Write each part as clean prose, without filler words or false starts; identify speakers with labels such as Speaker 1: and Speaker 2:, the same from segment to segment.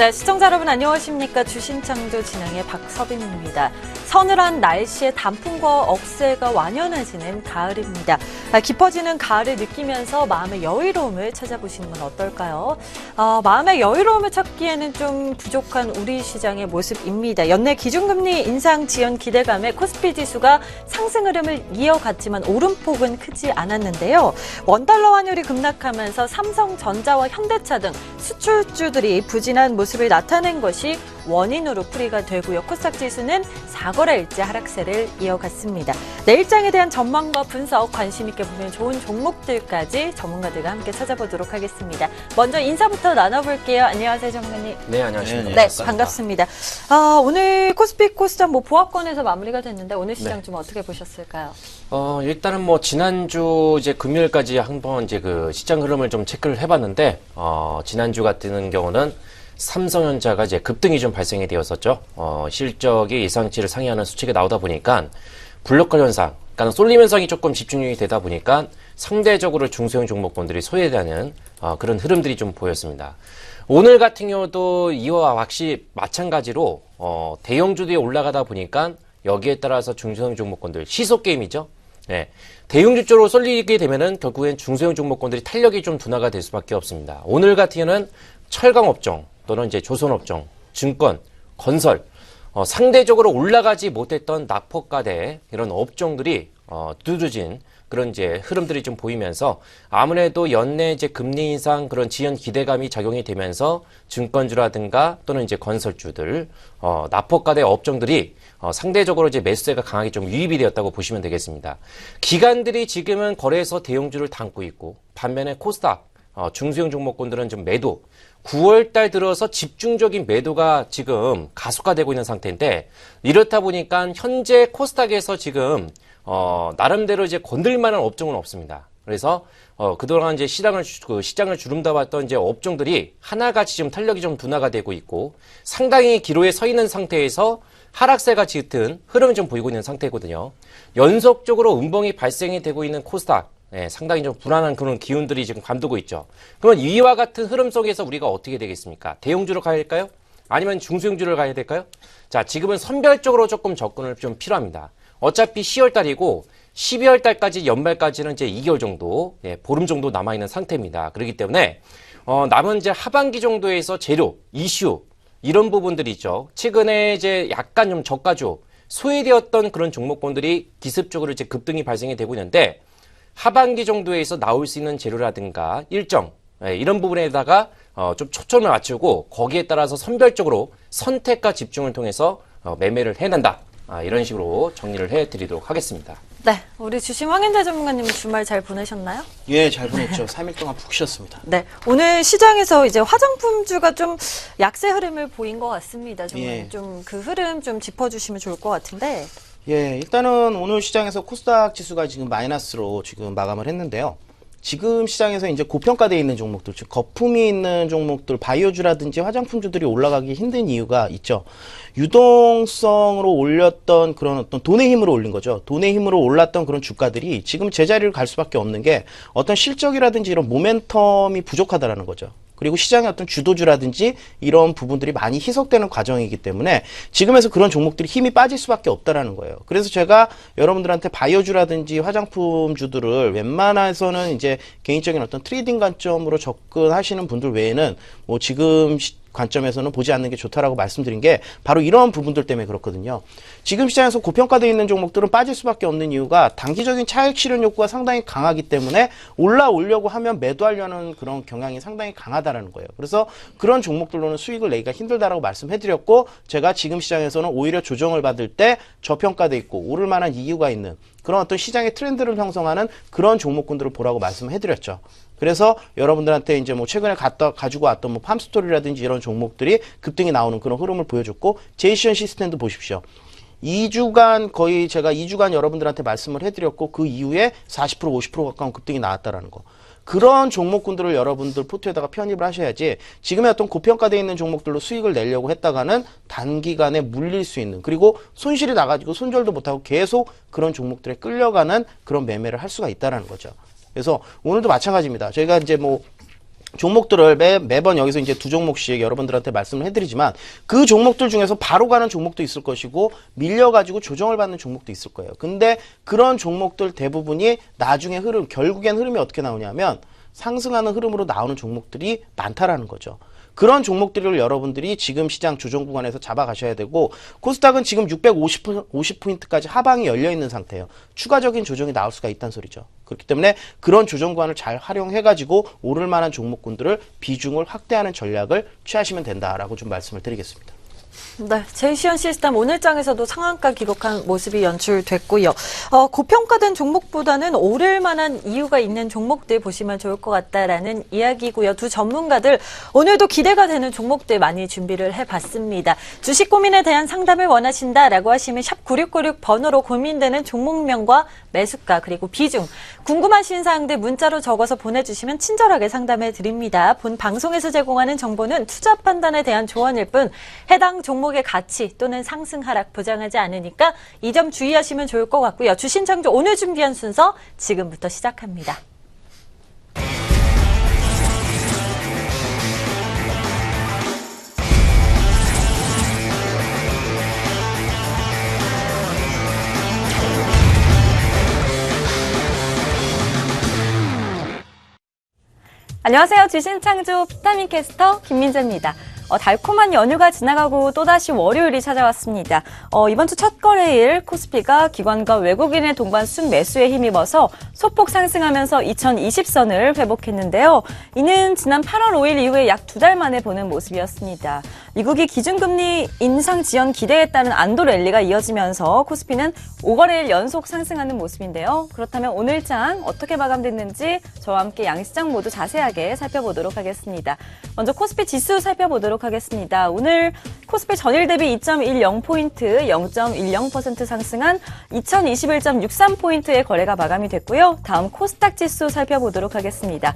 Speaker 1: 네, 시청자 여러분 안녕하십니까. 주신창조 진행의 박서빈입니다. 서늘한 날씨에 단풍과 억새가 완연해지는 가을입니다. 깊어지는 가을을 느끼면서 마음의 여유로움을 찾아보시는 건 어떨까요? 마음의 여유로움을 찾기에는 좀 부족한 우리 시장의 모습입니다. 연내 기준금리 인상 지연 기대감에 코스피 지수가 상승 흐름을 이어갔지만 오름폭은 크지 않았는데요. 원달러 환율이 급락하면서 삼성전자와 현대차 등 수출주들이 부진한 모습을 나타낸 것이 원인으로 풀이가 되고요. 코스닥 지수는 4거래일째 하락세를 이어갔습니다. 내일장에 대한 전망과 분석, 관심 있게 보면 좋은 종목들까지 전문가들과 함께 찾아보도록 하겠습니다. 먼저 인사부터 나눠볼게요. 안녕하세요, 전문가님.
Speaker 2: 네, 안녕하십니까.
Speaker 1: 네, 반갑습니다. 오늘 코스피 코스닥 보합권에서 마무리가 됐는데 오늘 시장
Speaker 2: 네.
Speaker 1: 좀 어떻게 보셨을까요?
Speaker 2: 일단은 지난주 이제 금요일까지 한번 이제 그 시장 흐름을 좀 체크를 해봤는데, 지난주 같은 경우는 삼성전자가 이제 급등이 좀 발생이 되었었죠. 실적이 예상치를 상회하는 수치가 나오다 보니까 블록걸 현상, 그러니까 쏠림 현상이 조금 집중력이 되다 보니까 상대적으로 중소형 종목군들이 소외되는 그런 흐름들이 좀 보였습니다. 오늘 같은 경우도 이와 확실히 마찬가지로 대형주들이 올라가다 보니까 여기에 따라서 중소형 종목군들 시속 게임이죠. 네. 대형주 쪽으로 쏠리게 되면은 결국엔 중소형 종목군들이 탄력이 좀 둔화가 될 수밖에 없습니다. 오늘 같은 경우는 철강업종 또는 이제 조선업종, 증권, 건설, 상대적으로 올라가지 못했던 낙폭가대 이런 업종들이 두드러진 그런 이제 흐름들이 좀 보이면서 아무래도 연내 이제 금리 인상 그런 지연 기대감이 작용이 되면서 증권주라든가 또는 이제 건설주들, 낙폭가대 업종들이 상대적으로 이제 매수세가 강하게 좀 유입이 되었다고 보시면 되겠습니다. 기관들이 지금은 거래에서 대형주를 담고 있고 반면에 코스닥, 중소형 종목군들은 좀 매도, 9월 달 들어서 집중적인 매도가 지금 가속화되고 있는 상태인데 이렇다 보니까 현재 코스닥에서 지금 나름대로 이제 건들만한 업종은 없습니다. 그래서 그동안 이제 시장을 주름잡았던 이제 업종들이 하나같이 좀 탄력이 좀 둔화가 되고 있고 상당히 기로에 서 있는 상태에서 하락세가 짙은 흐름을 좀 보이고 있는 상태거든요. 연속적으로 음봉이 발생이 되고 있는 코스닥, 네, 상당히 좀 불안한 그런 기운들이 지금 감도고 있죠. 그러면 이와 같은 흐름 속에서 우리가 어떻게 되겠습니까? 대형주로 가야 될까요? 아니면 중소형주를 가야 될까요? 자, 지금은 선별적으로 조금 접근을 좀 필요합니다. 어차피 10월 달이고 12월 달까지 연말까지는 이제 2개월 정도, 보름 정도 남아있는 상태입니다. 그렇기 때문에 남은 이제 하반기 정도에서 재료, 이슈 이런 부분들이 있죠. 최근에 이제 약간 좀 저가주 소외되었던 그런 종목군들이 기습적으로 이제 급등이 발생이 되고 있는데 하반기 정도에서 나올 수 있는 재료라든가 일정 이런 부분에다가 좀 초점을 맞추고 거기에 따라서 선별적으로 선택과 집중을 통해서 매매를 해낸다. 이런 식으로 정리를 해드리도록 하겠습니다.
Speaker 1: 네, 우리 주식 황현재 전문가님 주말 잘 보내셨나요?
Speaker 3: 예, 잘 보냈죠. 3일 동안 푹 쉬었습니다.
Speaker 1: 네, 오늘 시장에서 이제 화장품주가 좀 약세 흐름을 보인 것 같습니다.
Speaker 3: 예.
Speaker 1: 좀 그 흐름 좀 짚어주시면 좋을 것 같은데.
Speaker 3: 예, 일단은 오늘 시장에서 코스닥 지수가 지금 마이너스로 지금 마감을 했는데요. 지금 시장에서 이제 고평가되어 있는 종목들, 즉 거품이 있는 종목들, 바이오주라든지 화장품주들이 올라가기 힘든 이유가 있죠. 유동성으로 올렸던 그런 어떤 돈의 힘으로 올린 거죠. 돈의 힘으로 올랐던 그런 주가들이 지금 제자리를 갈 수밖에 없는 게 어떤 실적이라든지 이런 모멘텀이 부족하다라는 거죠. 그리고 시장의 어떤 주도주라든지 이런 부분들이 많이 희석되는 과정이기 때문에 지금에서 그런 종목들이 힘이 빠질 수밖에 없다라는 거예요. 그래서 제가 여러분들한테 바이오주라든지 화장품주들을 웬만해서는 이제 개인적인 어떤 트레이딩 관점으로 접근하시는 분들 외에는 뭐 지금 관점에서는 보지 않는 게 좋다라고 말씀드린 게 바로 이런 부분들 때문에 그렇거든요. 지금 시장에서 고평가되어 있는 종목들은 빠질 수밖에 없는 이유가 단기적인 차익 실현 욕구가 상당히 강하기 때문에 올라오려고 하면 매도하려는 그런 경향이 상당히 강하다라는 거예요. 그래서 그런 종목들로는 수익을 내기가 힘들다라고 말씀해드렸고 제가 지금 시장에서는 오히려 조정을 받을 때 저평가돼 있고 오를 만한 이유가 있는 그런 어떤 시장의 트렌드를 형성하는 그런 종목군들을 보라고 말씀해드렸죠. 그래서 여러분들한테 이제 뭐 최근에 가지고 왔던 뭐 팜스토리라든지 이런 종목들이 급등이 나오는 그런 흐름을 보여줬고 제이션 시스템도 보십시오. 2주간 거의 제가 2주간 여러분들한테 말씀을 해드렸고 그 이후에 40% 50% 가까운 급등이 나왔다라는 거. 그런 종목군들을 여러분들 포트에다가 편입을 하셔야지 지금의 어떤 고평가되어 있는 종목들로 수익을 내려고 했다가는 단기간에 물릴 수 있는 그리고 손실이 나가지고 손절도 못하고 계속 그런 종목들에 끌려가는 그런 매매를 할 수가 있다는 거죠. 그래서 오늘도 마찬가지입니다. 저희가 이제 뭐 종목들을 매번 여기서 이제 두 종목씩 여러분들한테 말씀을 해드리지만 그 종목들 중에서 바로 가는 종목도 있을 것이고 밀려가지고 조정을 받는 종목도 있을 거예요. 근데 그런 종목들 대부분이 나중에 결국엔 흐름이 어떻게 나오냐면 상승하는 흐름으로 나오는 종목들이 많다라는 거죠. 그런 종목들을 여러분들이 지금 시장 조정 구간에서 잡아가셔야 되고 코스닥은 지금 650포인트까지 하방이 열려있는 상태예요. 추가적인 조정이 나올 수가 있다는 소리죠. 그렇기 때문에 그런 조정 구간을 잘 활용해가지고 오를 만한 종목군들을 비중을 확대하는 전략을 취하시면 된다라고 좀 말씀을 드리겠습니다.
Speaker 1: 네, 제이시언 시스템 오늘장에서도 상한가 기록한 모습이 연출됐고요. 고평가된 종목보다는 오를 만한 이유가 있는 종목들 보시면 좋을 것 같다라는 이야기고요. 두 전문가들 오늘도 기대가 되는 종목들 많이 준비를 해봤습니다. 주식 고민에 대한 상담을 원하신다라고 하시면 샵 9696 번호로 고민되는 종목명과 매수가 그리고 비중 궁금하신 사항들 문자로 적어서 보내주시면 친절하게 상담해 드립니다. 본 방송에서 제공하는 정보는 투자 판단에 대한 조언일 뿐 해당 종목의 가치 또는 상승 하락 보장하지 않으니까 이 점 주의하시면 좋을 것 같고요. 주신창조 오늘 준비한 순서 지금부터 시작합니다.
Speaker 4: 안녕하세요. 주신창조 비타민 캐스터 김민재입니다. 달콤한 연휴가 지나가고 또다시 월요일이 찾아왔습니다. 이번 주 첫 거래일 코스피가 기관과 외국인의 동반 순매수에 힘입어서 소폭 상승하면서 2020선을 회복했는데요. 이는 지난 8월 5일 이후에 약 2달 만에 보는 모습이었습니다. 미국이 기준금리 인상 지연 기대에 따른 안도 랠리가 이어지면서 코스피는 5거래일 연속 상승하는 모습인데요. 그렇다면 오늘장 어떻게 마감됐는지 저와 함께 양시장 모두 자세하게 살펴보도록 하겠습니다. 먼저 코스피 지수 살펴보도록 하겠습니다. 오늘 코스피 전일 대비 2.10포인트, 0.10% 상승한 2021.63포인트의 거래가 마감이 됐고요. 다음 코스닥 지수 살펴보도록 하겠습니다.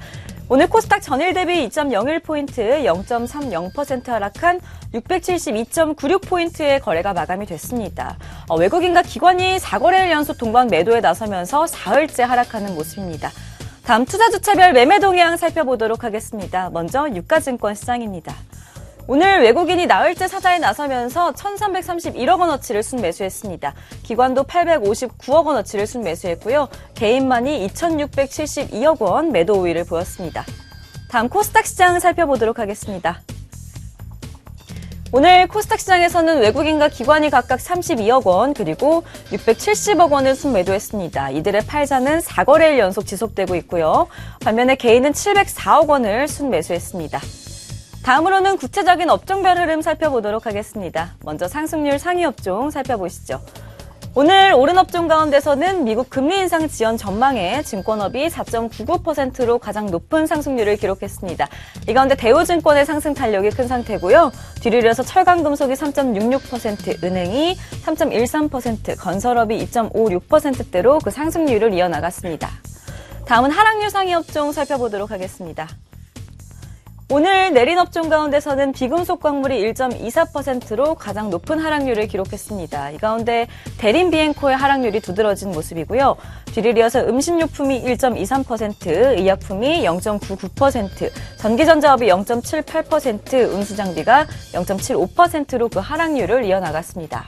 Speaker 4: 오늘 코스닥 전일 대비 2.01포인트, 0.30% 하락한 672.96포인트의 거래가 마감이 됐습니다. 외국인과 기관이 4거래일 연속 동반 매도에 나서면서 사흘째 하락하는 모습입니다. 다음 투자주체별 매매 동향 살펴보도록 하겠습니다. 먼저 유가증권 시장입니다. 오늘 외국인이 나흘째 사자에 나서면서 1,331억 원어치를 순매수했습니다. 기관도 859억 원어치를 순매수했고요. 개인만이 2,672억 원 매도 우위를 보였습니다. 다음 코스닥 시장 살펴보도록 하겠습니다. 오늘 코스닥 시장에서는 외국인과 기관이 각각 32억 원 그리고 670억 원을 순매도했습니다. 이들의 팔자는 4거래일 연속 지속되고 있고요. 반면에 개인은 704억 원을 순매수했습니다. 다음으로는 구체적인 업종별 흐름 살펴보도록 하겠습니다. 먼저 상승률 상위 업종 살펴보시죠. 오늘 오른 업종 가운데서는 미국 금리 인상 지연 전망에 증권업이 4.99%로 가장 높은 상승률을 기록했습니다. 이 가운데 대우증권의 상승 탄력이 큰 상태고요. 뒤를 이어서 철강금속이 3.66%, 은행이 3.13%, 건설업이 2.56%대로 그 상승률을 이어나갔습니다. 다음은 하락률 상위 업종 살펴보도록 하겠습니다. 오늘 내린 업종 가운데서는 비금속 광물이 1.24%로 가장 높은 하락률을 기록했습니다. 이 가운데 대림 비엔코의 하락률이 두드러진 모습이고요. 뒤를 이어서 음식료품이 1.23%, 의약품이 0.99%, 전기전자업이 0.78%, 운수장비가 0.75%로 그 하락률을 이어나갔습니다.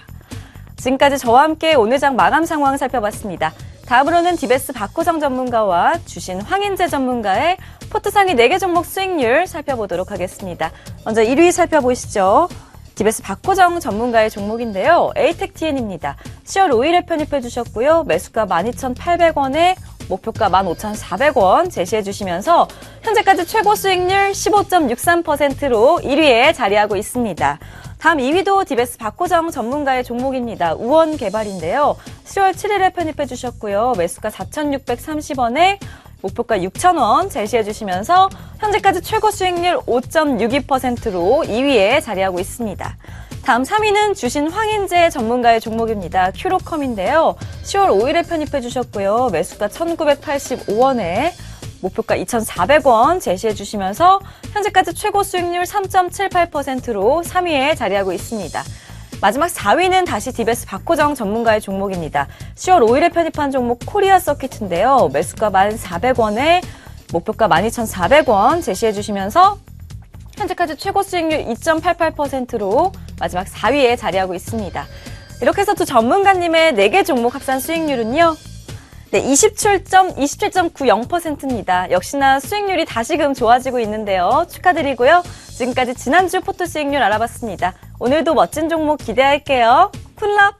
Speaker 4: 지금까지 저와 함께 오늘 장 마감 상황 살펴봤습니다. 다음으로는 디베스 박호정 전문가와 주신 황인재 전문가의 포트상위 4개 종목 수익률 살펴보도록 하겠습니다. 먼저 1위 살펴보시죠. 디베스 박호정 전문가의 종목인데요. 에이텍TN입니다. 10월 5일에 편입해 주셨고요. 매수가 12,800원에 목표가 15,400원 제시해 주시면서 현재까지 최고 수익률 15.63%로 1위에 자리하고 있습니다. 다음 2위도 디베스 박호정 전문가의 종목입니다. 우원개발인데요. 10월 7일에 편입해 주셨고요. 매수가 4,630원에 목표가 6,000원 제시해 주시면서 현재까지 최고 수익률 5.62%로 2위에 자리하고 있습니다. 다음 3위는 주신 황인재 전문가의 종목입니다. 큐로컴인데요. 10월 5일에 편입해 주셨고요. 매수가 1,985원에 목표가 2,400원 제시해 주시면서 현재까지 최고 수익률 3.78%로 3위에 자리하고 있습니다. 마지막 4위는 다시 디베스 박호정 전문가의 종목입니다. 10월 5일에 편입한 종목 코리아 서킷인데요. 매수가 1,400원에 목표가 12,400원 제시해 주시면서 현재까지 최고 수익률 2.88%로 마지막 4위에 자리하고 있습니다. 이렇게 해서 두 전문가님의 4개 종목 합산 수익률은요. 네, 27.90%입니다. 역시나 수익률이 다시금 좋아지고 있는데요. 축하드리고요. 지금까지 지난주 포트 수익률 알아봤습니다. 오늘도 멋진 종목 기대할게요. 쿤럽!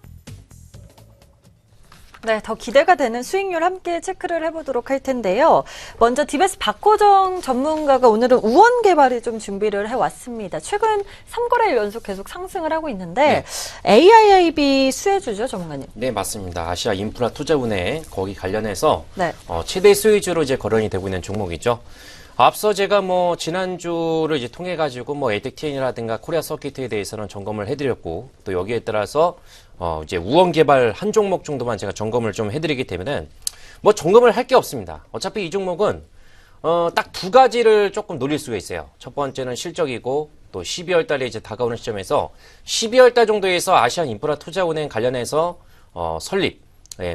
Speaker 1: 네, 더 기대가 되는 수익률 함께 체크를 해보도록 할 텐데요. 먼저 디베스 박호정 전문가가 오늘은 우원 개발이 좀 준비를 해왔습니다. 최근 3거래일 연속 계속 상승을 하고 있는데 AIIB 수혜주죠, 전문가님?
Speaker 2: 네, 맞습니다. 아시아 인프라 투자은행 거기 관련해서
Speaker 1: 네.
Speaker 2: 최대 수혜주로 이제 거론이 되고 있는 종목이죠. 앞서 제가 지난주를 이제 통해 가지고 에이텍TN이라든가 코리아 서킷에 대해서는 점검을 해드렸고, 또 여기에 따라서 이제 우원 개발 한 종목 정도만 제가 점검을 좀 해드리기 때문에 점검을 할 게 없습니다. 어차피 이 종목은 딱 두 가지를 조금 노릴 수가 있어요. 첫 번째는 실적이고, 또 12월 달에 이제 다가오는 시점에서 12월 달 정도에서 아시안 인프라 투자은행 관련해서 설립,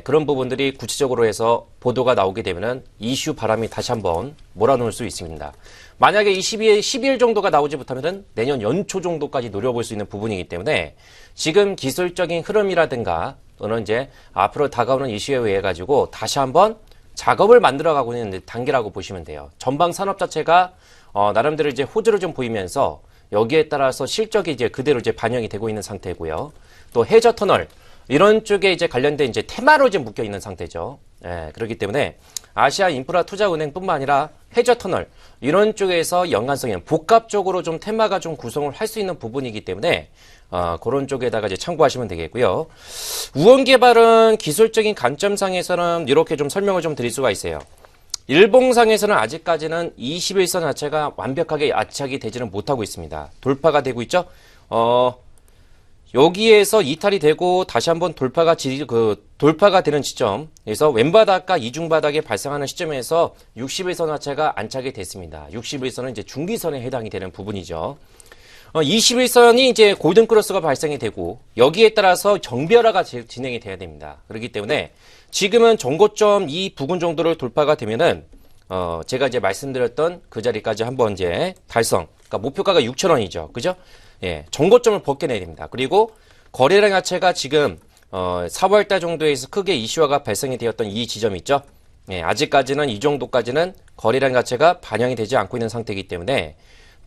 Speaker 2: 그런 부분들이 구체적으로 해서 보도가 나오게 되면은 이슈 바람이 다시 한번 몰아놓을 수 있습니다. 만약에 12일 정도가 나오지 못하면은 내년 연초 정도까지 노려볼 수 있는 부분이기 때문에 지금 기술적인 흐름이라든가 또는 이제 앞으로 다가오는 이슈에 의해 가지고 다시 한번 작업을 만들어가고 있는 단계라고 보시면 돼요. 전방 산업 자체가 나름대로 이제 호조를 좀 보이면서 여기에 따라서 실적이 이제 그대로 이제 반영이 되고 있는 상태고요. 또 해저 터널 이런 쪽에 이제 관련된 이제 테마로 이제 묶여 있는 상태죠. 그렇기 때문에 아시아 인프라 투자은행뿐만 아니라 해저 터널 이런 쪽에서 연관성이 있는 복합적으로 좀 테마가 좀 구성을 할 수 있는 부분이기 때문에 그런 쪽에다가 이제 참고하시면 되겠고요. 우원 개발은 기술적인 관점상에서는 이렇게 좀 설명을 좀 드릴 수가 있어요. 일봉상에서는 아직까지는 21선 자체가 완벽하게 안착이 되지는 못하고 있습니다. 돌파가 되고 있죠. 여기에서 이탈이 되고 다시 한번 돌파가 되는 시점에서 왼바닥과 이중바닥에 발생하는 시점에서 61선 자체가 안착이 됐습니다. 61선은 이제 중기선에 해당이 되는 부분이죠. 21선이 이제 골든 크로스가 발생이 되고 여기에 따라서 정비화가 진행이 돼야 됩니다. 그렇기 때문에 지금은 정고점 이 부근 정도를 돌파가 되면은 제가 이제 말씀드렸던 그 자리까지 한번 이제 달성. 그러니까 목표가가 6,000원이죠. 그죠? 정고점을 벗겨내야 됩니다. 그리고 거래량 자체가 지금 4월달 정도에서 크게 이슈화가 발생이 되었던 이 지점 있죠. 아직까지는 이 정도까지는 거래량 자체가 반영이 되지 않고 있는 상태이기 때문에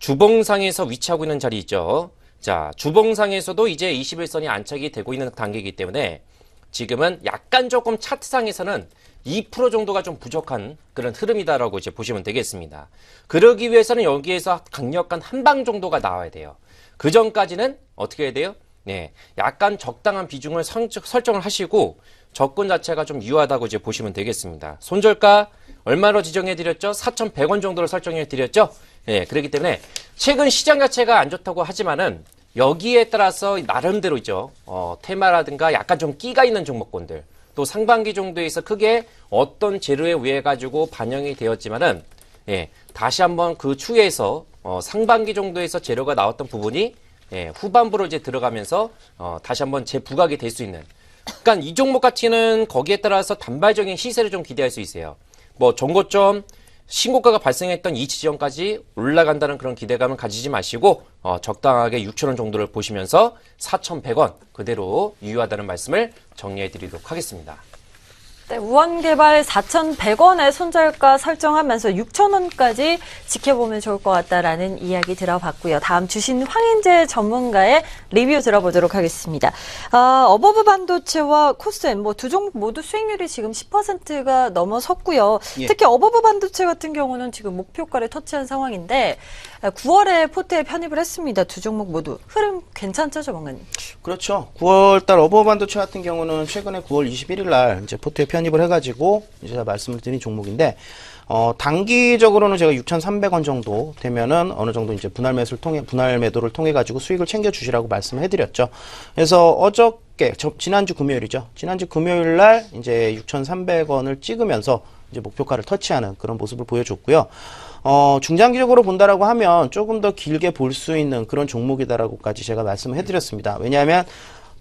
Speaker 2: 주봉상에서 위치하고 있는 자리 있죠. 자, 주봉상에서도 이제 21선이 안착이 되고 있는 단계이기 때문에 지금은 약간 조금 차트상에서는 2% 정도가 좀 부족한 그런 흐름이다라고 이제 보시면 되겠습니다. 그러기 위해서는 여기에서 강력한 한방 정도가 나와야 돼요. 그 전까지는 어떻게 해야 돼요? 약간 적당한 비중을 설정을 하시고 접근 자체가 좀 유효하다고 이제 보시면 되겠습니다. 손절가 얼마로 지정해 드렸죠? 4,100원 정도로 설정해 드렸죠? 그렇기 때문에 최근 시장 자체가 안 좋다고 하지만은 여기에 따라서 나름대로 있죠. 테마라든가 약간 좀 끼가 있는 종목군들 또 상반기 정도에서 크게 어떤 재료에 의해 가지고 반영이 되었지만은 다시 한번 그 추에서 상반기 정도에서 재료가 나왔던 부분이 후반부로 이제 들어가면서 다시 한번 재부각이 될 수 있는. 그러니까 이 종목 가치는 거기에 따라서 단발적인 시세를 좀 기대할 수 있어요. 정고점 신고가가 발생했던 이 지점까지 올라간다는 그런 기대감을 가지지 마시고 적당하게 6,000원 정도를 보시면서 4,100원 그대로 유효하다는 말씀을 정리해 드리도록 하겠습니다.
Speaker 1: 네, 우원개발 4,100원의 손절가 설정하면서 6,000원까지 지켜보면 좋을 것 같다라는 이야기 들어봤고요. 다음 주신 황인재 전문가의 리뷰 들어보도록 하겠습니다. 어버브 반도체와 코스엠 두 종목 모두 수익률이 지금 10%가 넘어섰고요. 특히 어버브 반도체 같은 경우는 지금 목표가를 터치한 상황인데 9월에 포트에 편입을 했습니다. 두 종목 모두 흐름 괜찮죠, 전문가님?
Speaker 3: 그렇죠. 9월달 어버브 반도체 같은 경우는 최근에 9월 21일 날 이제 포트에 편입을 해가지고 이제 말씀을 드린 종목인데 단기적으로는 제가 6,300원 정도 되면은 어느 정도 이제 분할 매도를 통해 가지고 수익을 챙겨 주시라고 말씀을 해드렸죠. 그래서 어저께 지난주 금요일이죠. 지난주 금요일 날 이제 6,300원을 찍으면서 이제 목표가를 터치하는 그런 모습을 보여줬고요. 중장기적으로 본다라고 하면 조금 더 길게 볼 수 있는 그런 종목이다라고까지 제가 말씀을 해드렸습니다. 왜냐하면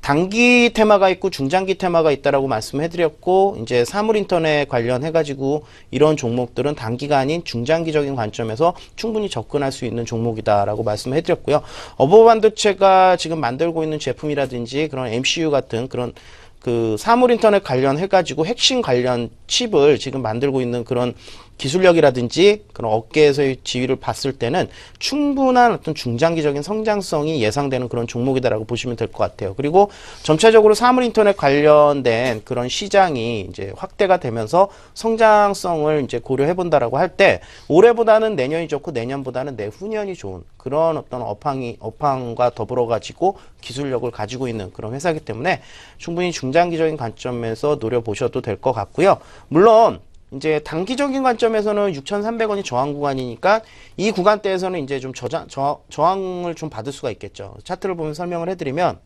Speaker 3: 단기 테마가 있고 중장기 테마가 있다라고 말씀해드렸고, 이제 사물인터넷 관련해가지고 이런 종목들은 단기가 아닌 중장기적인 관점에서 충분히 접근할 수 있는 종목이다라고 말씀해드렸고요. 어버반도체가 지금 만들고 있는 제품이라든지 그런 MCU 같은 그런 그 사물인터넷 관련해가지고 핵심 관련 칩을 지금 만들고 있는 그런 기술력이라든지 그런 업계에서의 지위를 봤을 때는 충분한 어떤 중장기적인 성장성이 예상되는 그런 종목이다라고 보시면 될 것 같아요. 그리고 전체적으로 사물인터넷 관련된 그런 시장이 이제 확대가 되면서 성장성을 이제 고려해 본다라고 할 때 올해보다는 내년이 좋고 내년보다는 내후년이 좋은 그런 어떤 업황과 더불어 가지고 기술력을 가지고 있는 그런 회사이기 때문에 충분히 중장기적인 관점에서 노려보셔도 될 것 같고요. 물론 이제 단기적인 관점에서는 6,300원이 저항 구간이니까 이 구간대에서는 이제 좀 저항을 좀 받을 수가 있겠죠. 차트를 보면 설명을 해드리면,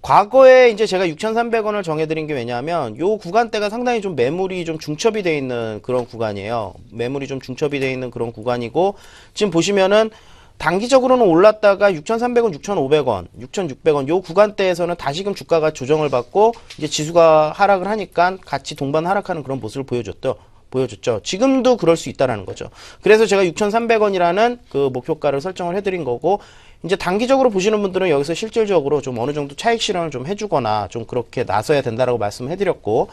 Speaker 3: 과거에 이제 제가 6,300원을 정해드린 게 왜냐하면 요 구간대가 상당히 좀 매물이 좀 중첩이 되어 있는 그런 구간이에요. 매물이 좀 중첩이 되어 있는 그런 구간이고, 지금 보시면은 단기적으로는 올랐다가 6,300원, 6,500원, 6,600원 요 구간대에서는 다시금 주가가 조정을 받고 이제 지수가 하락을 하니까 같이 동반 하락하는 그런 모습을 보여줬죠. 지금도 그럴 수 있다라는 거죠. 그래서 제가 6,300원이라는 그 목표가를 설정을 해드린 거고, 이제 단기적으로 보시는 분들은 여기서 실질적으로 좀 어느 정도 차익 실현을 좀 해주거나 좀 그렇게 나서야 된다라고 말씀을 해드렸고,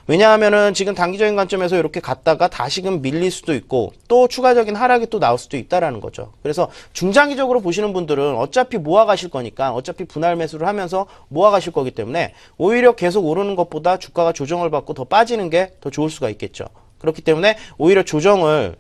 Speaker 3: 왜냐하면은 지금 단기적인 관점에서 이렇게 갔다가 다시금 밀릴 수도 있고 또 추가적인 하락이 또 나올 수도 있다라는 거죠. 그래서 중장기적으로 보시는 분들은 어차피 모아 가실 거니까, 어차피 분할 매수를 하면서 모아 가실 거기 때문에 오히려 계속 오르는 것보다 주가가 조정을 받고 더 빠지는 게 더 좋을 수가 있겠죠. 그렇기 때문에 오히려 조정을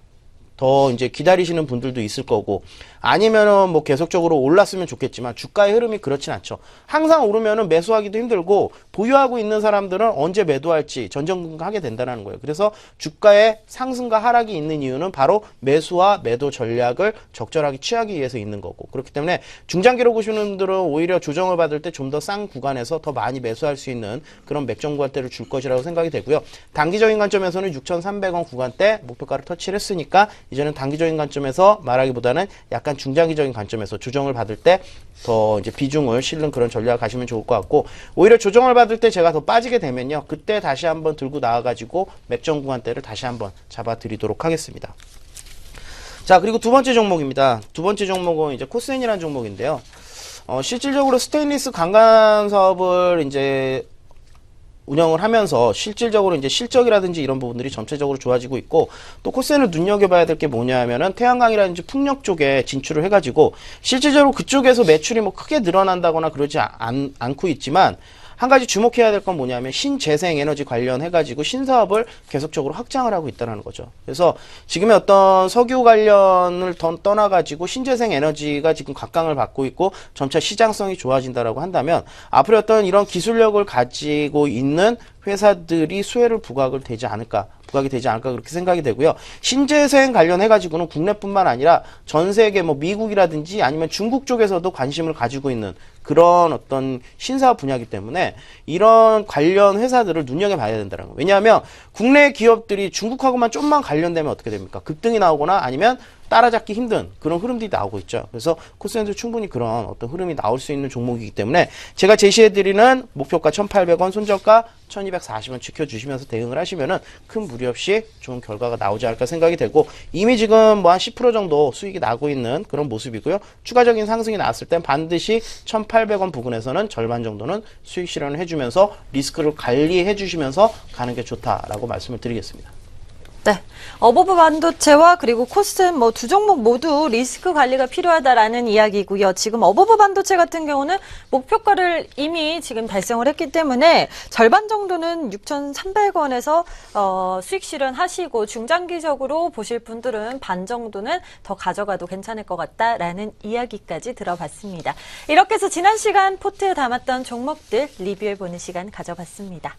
Speaker 3: 더 이제 기다리시는 분들도 있을 거고, 아니면은 뭐 계속적으로 올랐으면 좋겠지만 주가의 흐름이 그렇진 않죠. 항상 오르면은 매수하기도 힘들고 보유하고 있는 사람들은 언제 매도할지 전전긍긍하게 된다는 거예요. 그래서 주가의 상승과 하락이 있는 이유는 바로 매수와 매도 전략을 적절하게 취하기 위해서 있는 거고, 그렇기 때문에 중장기로 보시는 분들은 오히려 조정을 받을 때 좀 더 싼 구간에서 더 많이 매수할 수 있는 그런 맥정 구간대를 줄 것이라고 생각이 되고요. 단기적인 관점에서는 6,300원 구간대 목표가를 터치를 했으니까 이제는 단기적인 관점에서 말하기보다는 약간 중장기적인 관점에서 조정을 받을 때 더 이제 비중을 실는 그런 전략을 가시면 좋을 것 같고, 오히려 조정을 받을 때 제가 더 빠지게 되면요, 그때 다시 한번 들고 나와가지고 맥정 구간대를 다시 한번 잡아 드리도록 하겠습니다. 자, 그리고 두 번째 종목입니다. 두 번째 종목은 이제 코스엔이라는 종목인데요. 실질적으로 스테인리스 강간 사업을 이제 운영을 하면서 실질적으로 이제 실적이라든지 이런 부분들이 전체적으로 좋아지고 있고, 또 코스엔을 눈여겨봐야 될 게 뭐냐 하면은 태양광이라든지 풍력 쪽에 진출을 해가지고 실질적으로 그쪽에서 매출이 뭐 크게 늘어난다거나 그러지 않고 있지만, 한 가지 주목해야 될 건 뭐냐면 신재생 에너지 관련해가지고 신사업을 계속적으로 확장을 하고 있다는 거죠. 그래서 지금의 어떤 석유 관련을 떠나가지고 신재생 에너지가 지금 각광을 받고 있고 점차 시장성이 좋아진다라고 한다면, 앞으로 어떤 이런 기술력을 가지고 있는 회사들이 수혜를 부각이 되지 않을까 그렇게 생각이 되고요. 신재생 관련해가지고는 국내뿐만 아니라 전 세계 뭐 미국이라든지 아니면 중국 쪽에서도 관심을 가지고 있는 그런 어떤 신사업 분야이기 때문에 이런 관련 회사들을 눈여겨봐야 된다는 거예요. 왜냐하면 국내 기업들이 중국하고만 좀만 관련되면 어떻게 됩니까? 급등이 나오거나 아니면 따라잡기 힘든 그런 흐름들이 나오고 있죠. 그래서 코스엔도 충분히 그런 어떤 흐름이 나올 수 있는 종목이기 때문에 제가 제시해드리는 목표가 1,800원, 손절가 1,240원 지켜주시면서 대응을 하시면은 큰 무리 없이 좋은 결과가 나오지 않을까 생각이 되고, 이미 지금 뭐 한 10% 정도 수익이 나고 있는 그런 모습이고요. 추가적인 상승이 나왔을 땐 반드시 1,800원 부근에서는 절반 정도는 수익 실현을 해주면서 리스크를 관리해 주시면서 가는 게 좋다라고 말씀을 드리겠습니다.
Speaker 1: 네. 어버브 반도체와 그리고 코스엔 뭐 두 종목 모두 리스크 관리가 필요하다라는 이야기고요. 지금 어버브 반도체 같은 경우는 목표가를 이미 지금 달성을 했기 때문에 절반 정도는 6,300원에서 수익 실현하시고, 중장기적으로 보실 분들은 반 정도는 더 가져가도 괜찮을 것 같다라는 이야기까지 들어봤습니다. 이렇게 해서 지난 시간 포트에 담았던 종목들 리뷰해보는 시간 가져봤습니다.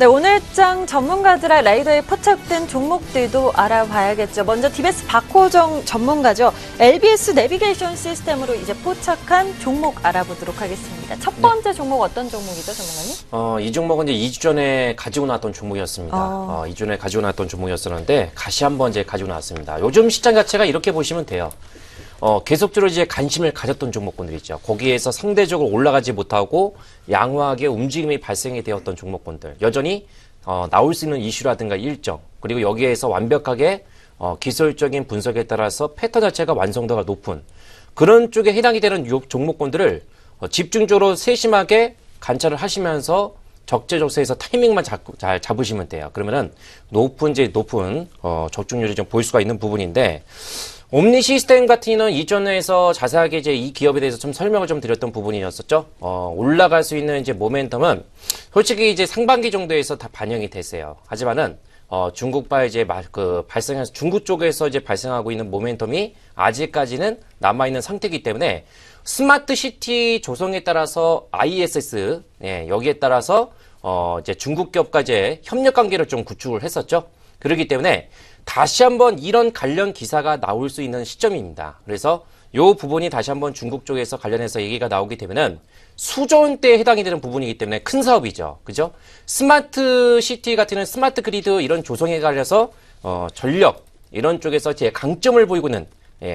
Speaker 1: 네, 오늘장 전문가들의 레이더에 포착된 종목들도 알아봐야겠죠. 먼저 DBS 박호정 전문가죠. LBS 내비게이션 시스템으로 이제 포착한 종목 알아보도록 하겠습니다. 첫 번째 종목 어떤 종목이죠, 전문가님?
Speaker 2: 이 종목은 이제 2주 전에 가지고 나왔던 종목이었습니다. 2주 전에 가지고 나왔던 종목이었었는데 다시 한번 이제 가지고 나왔습니다. 요즘 시장 자체가 이렇게 보시면 돼요. 계속적으로 이제 관심을 가졌던 종목군들 있죠. 거기에서 상대적으로 올라가지 못하고 양호하게 움직임이 발생이 되었던 종목군들. 여전히 나올 수 있는 이슈라든가 일정, 그리고 여기에서 완벽하게 기술적인 분석에 따라서 패턴 자체가 완성도가 높은 그런 쪽에 해당이 되는 종목군들을 집중적으로 세심하게 관찰을 하시면서 적재적소에서 타이밍만 잘 잡으시면 돼요. 그러면은 높은 적중률이 좀 보일 수가 있는 부분인데, 옴니 시스템 같은 경우는 이전에서 자세하게 이제 이 기업에 대해서 좀 설명을 좀 드렸던 부분이었었죠. 올라갈 수 있는 이제 모멘텀은 솔직히 이제 상반기 정도에서 다 반영이 됐어요. 하지만은 중국발 이제 발생해서 중국 쪽에서 이제 발생하고 있는 모멘텀이 아직까지는 남아있는 상태이기 때문에 스마트 시티 조성에 따라서 ISS, 여기에 따라서 이제 중국 기업과의 협력 관계를 좀 구축을 했었죠. 그렇기 때문에 다시 한번 이런 관련 기사가 나올 수 있는 시점입니다. 그래서 요 부분이 다시 한번 중국 쪽에서 관련해서 얘기가 나오게 되면은 수조 원대에 해당이 되는 부분이기 때문에 큰 사업이죠. 그죠? 스마트 시티 같은 스마트 그리드 이런 조성에 관해서 전력 이런 쪽에서 제 강점을 보이고 있는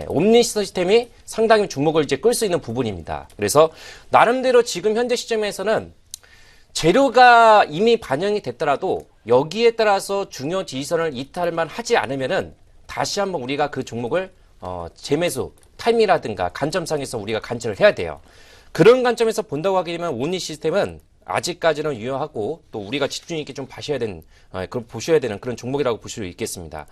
Speaker 2: 옴니 시스템이 상당히 주목을 이제 끌 수 있는 부분입니다. 그래서 나름대로 지금 현재 시점에서는 재료가 이미 반영이 됐더라도 여기에 따라서 중요 지지선을 이탈만 하지 않으면은 다시 한번 우리가 그 종목을 재매수 타임이라든가 관점상에서 우리가 관찰을 해야 돼요. 그런 관점에서 본다고 하게 되면 옴니 시스템은 아직까지는 유효하고 또 우리가 집중 있게 좀 보셔야 되는 그런 종목이라고 보실 수 있겠습니다.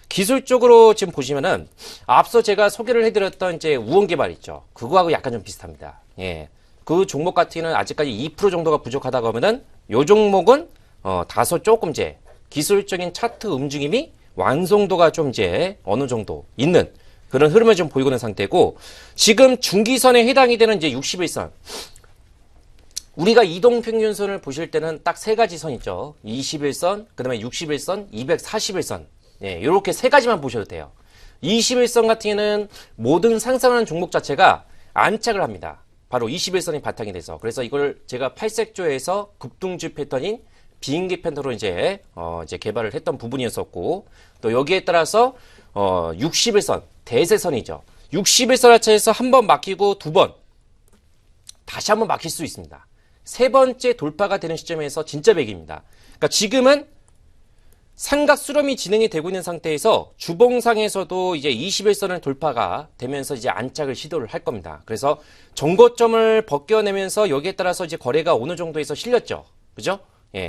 Speaker 2: 기술적으로 지금 보시면은 앞서 제가 소개를 해드렸던 이제 우원개발 있죠. 그거하고 약간 좀 비슷합니다. 그 종목 같은 경우는 아직까지 2% 정도가 부족하다고 하면은 요 종목은 다소 조금 이제 기술적인 차트 움직임이 완성도가 좀 이제 어느 정도 있는 그런 흐름을 좀 보이고 있는 상태고, 지금 중기선에 해당이 되는 이제 61선. 우리가 이동평균선을 보실 때는 딱 세 가지 선 있죠. 21선, 그 다음에 61선, 241선. 이렇게 세 가지만 보셔도 돼요. 21선 같은 경우는 모든 상승하는 종목 자체가 안착을 합니다. 바로 21선이 바탕이 돼서. 그래서 이걸 제가 팔색조에서 급등주 패턴인 비행기 패턴으로 이제 개발을 했던 부분이었었고, 또 여기에 따라서 61선, 대세선이죠. 61선 자체에서 한 번 막히고 두 번, 다시 한번 막힐 수 있습니다. 세 번째 돌파가 되는 시점에서 진짜 백입니다. 그러니까 지금은 삼각 수렴이 진행이 되고 있는 상태에서 주봉상에서도 이제 21선을 돌파가 되면서 이제 안착을 시도를 할 겁니다. 그래서 정고점을 벗겨내면서 여기에 따라서 이제 거래가 어느 정도에서 실렸죠. 그죠?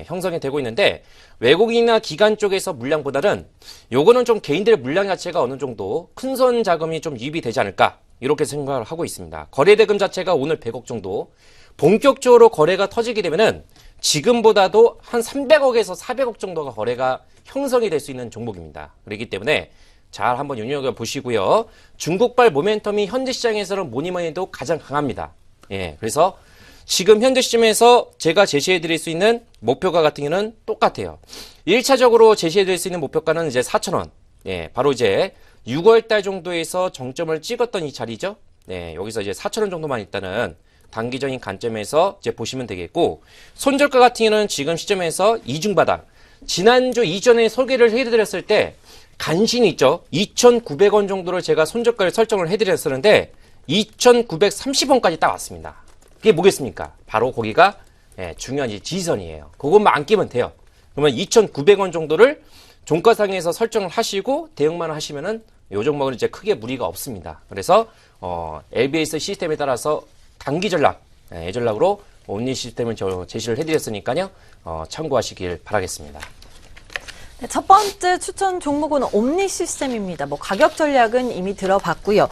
Speaker 2: 형성이 되고 있는데 외국인이나 기관 쪽에서 물량보다는 요거는 좀 개인들의 물량 자체가 어느 정도 큰 선 자금이 좀 유입이 되지 않을까 이렇게 생각을 하고 있습니다. 거래대금 자체가 오늘 100억 정도 본격적으로 거래가 터지게 되면은 지금보다도 한 300억에서 400억 정도가 거래가 형성이 될 수 있는 종목입니다. 그렇기 때문에 잘 한번 눈여겨보시고요. 중국발 모멘텀이 현재 시장에서는 뭐니 뭐니 해도 가장 강합니다. 그래서 지금 현재 시점에서 제가 제시해드릴 수 있는 목표가 같은 경우는 똑같아요. 1차적으로 제시해드릴 수 있는 목표가는 이제 4,000원. 바로 이제 6월달 정도에서 정점을 찍었던 이 자리죠. 여기서 이제 4,000원 정도만 일단은 단기적인 관점에서 이제 보시면 되겠고, 손절가 같은 경우는 지금 시점에서 이중바닥. 지난주 이전에 소개를 해드렸을 때 간신히 있죠. 2,900원 정도를 제가 손절가를 설정을 해드렸었는데 2,930원까지 딱 왔습니다. 그게 뭐겠습니까? 바로 거기가 중요한 지지선이에요. 그것만 안 끼면 돼요. 그러면 2,900원 정도를 종가상에서 설정을 하시고 대응만 하시면은 요 종목은 이제 크게 무리가 없습니다. 그래서 LBS 시스템에 따라서 단기 전략, 예전략으로 옴니 시스템을 제시를 해드렸으니까요. 참고하시길 바라겠습니다.
Speaker 1: 네, 첫 번째 추천 종목은 옴니 시스템입니다. 가격 전략은 이미 들어봤고요.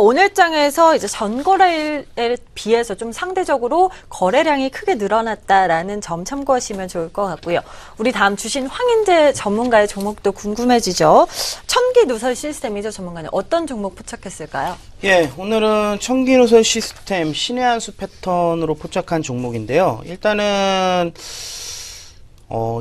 Speaker 1: 오늘 장에서 이제 전거래일에 비해서 좀 상대적으로 거래량이 크게 늘어났다라는 점 참고하시면 좋을 것 같고요. 우리 다음 주신 황인재 전문가의 종목도 궁금해지죠. 천기 누설 시스템이죠, 전문가님. 어떤 종목 포착했을까요?
Speaker 3: 오늘은 천기 누설 시스템 신의 한 수 패턴으로 포착한 종목인데요. 일단은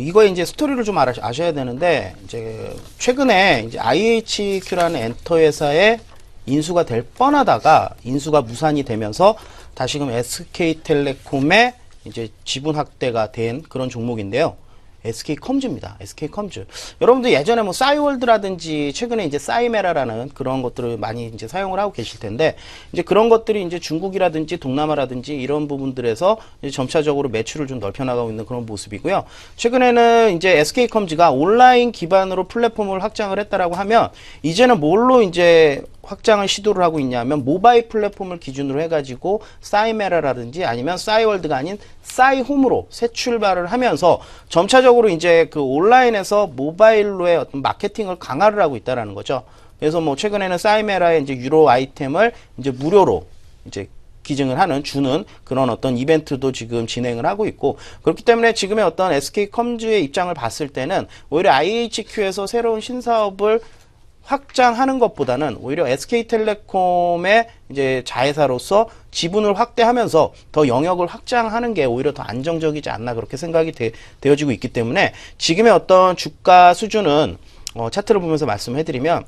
Speaker 3: 이거에 이제 스토리를 좀 아셔야 되는데, 이제, 최근에 이제 IHQ라는 엔터 회사의 인수가 될 뻔하다가, 인수가 무산이 되면서, 다시금 SK텔레콤의 이제 지분 확대가 된 그런 종목인데요. SK컴즈입니다. SK컴즈. 여러분들 예전에 뭐 싸이월드라든지 최근에 이제 싸이메라라는 그런 것들을 많이 이제 사용을 하고 계실 텐데 이제 그런 것들이 이제 중국이라든지 동남아라든지 이런 부분들에서 이제 점차적으로 매출을 좀 넓혀 나가고 있는 그런 모습이고요. 최근에는 이제 SK컴즈가 온라인 기반으로 플랫폼을 확장을 했다라고 하면 이제는 뭘로 이제 확장을 시도를 하고 있냐면 모바일 플랫폼을 기준으로 해가지고 싸이메라라든지 아니면 싸이월드가 아닌 싸이홈으로 새 출발을 하면서 점차적으로 이제 그 온라인에서 모바일로의 어떤 마케팅을 강화를 하고 있다라는 거죠. 그래서 뭐 최근에는 싸이메라의 이제 유료 아이템을 이제 무료로 이제 기증을 하는 주는 그런 어떤 이벤트도 지금 진행을 하고 있고 그렇기 때문에 지금의 어떤 SK컴즈의 입장을 봤을 때는 오히려 IHQ에서 새로운 신사업을 확장하는 것보다는 오히려 SK텔레콤의 이제 자회사로서 지분을 확대하면서 더 영역을 확장하는 게 오히려 더 안정적이지 않나 그렇게 생각이 되어지고 있기 때문에 지금의 어떤 주가 수준은 차트를 보면서 말씀해드리면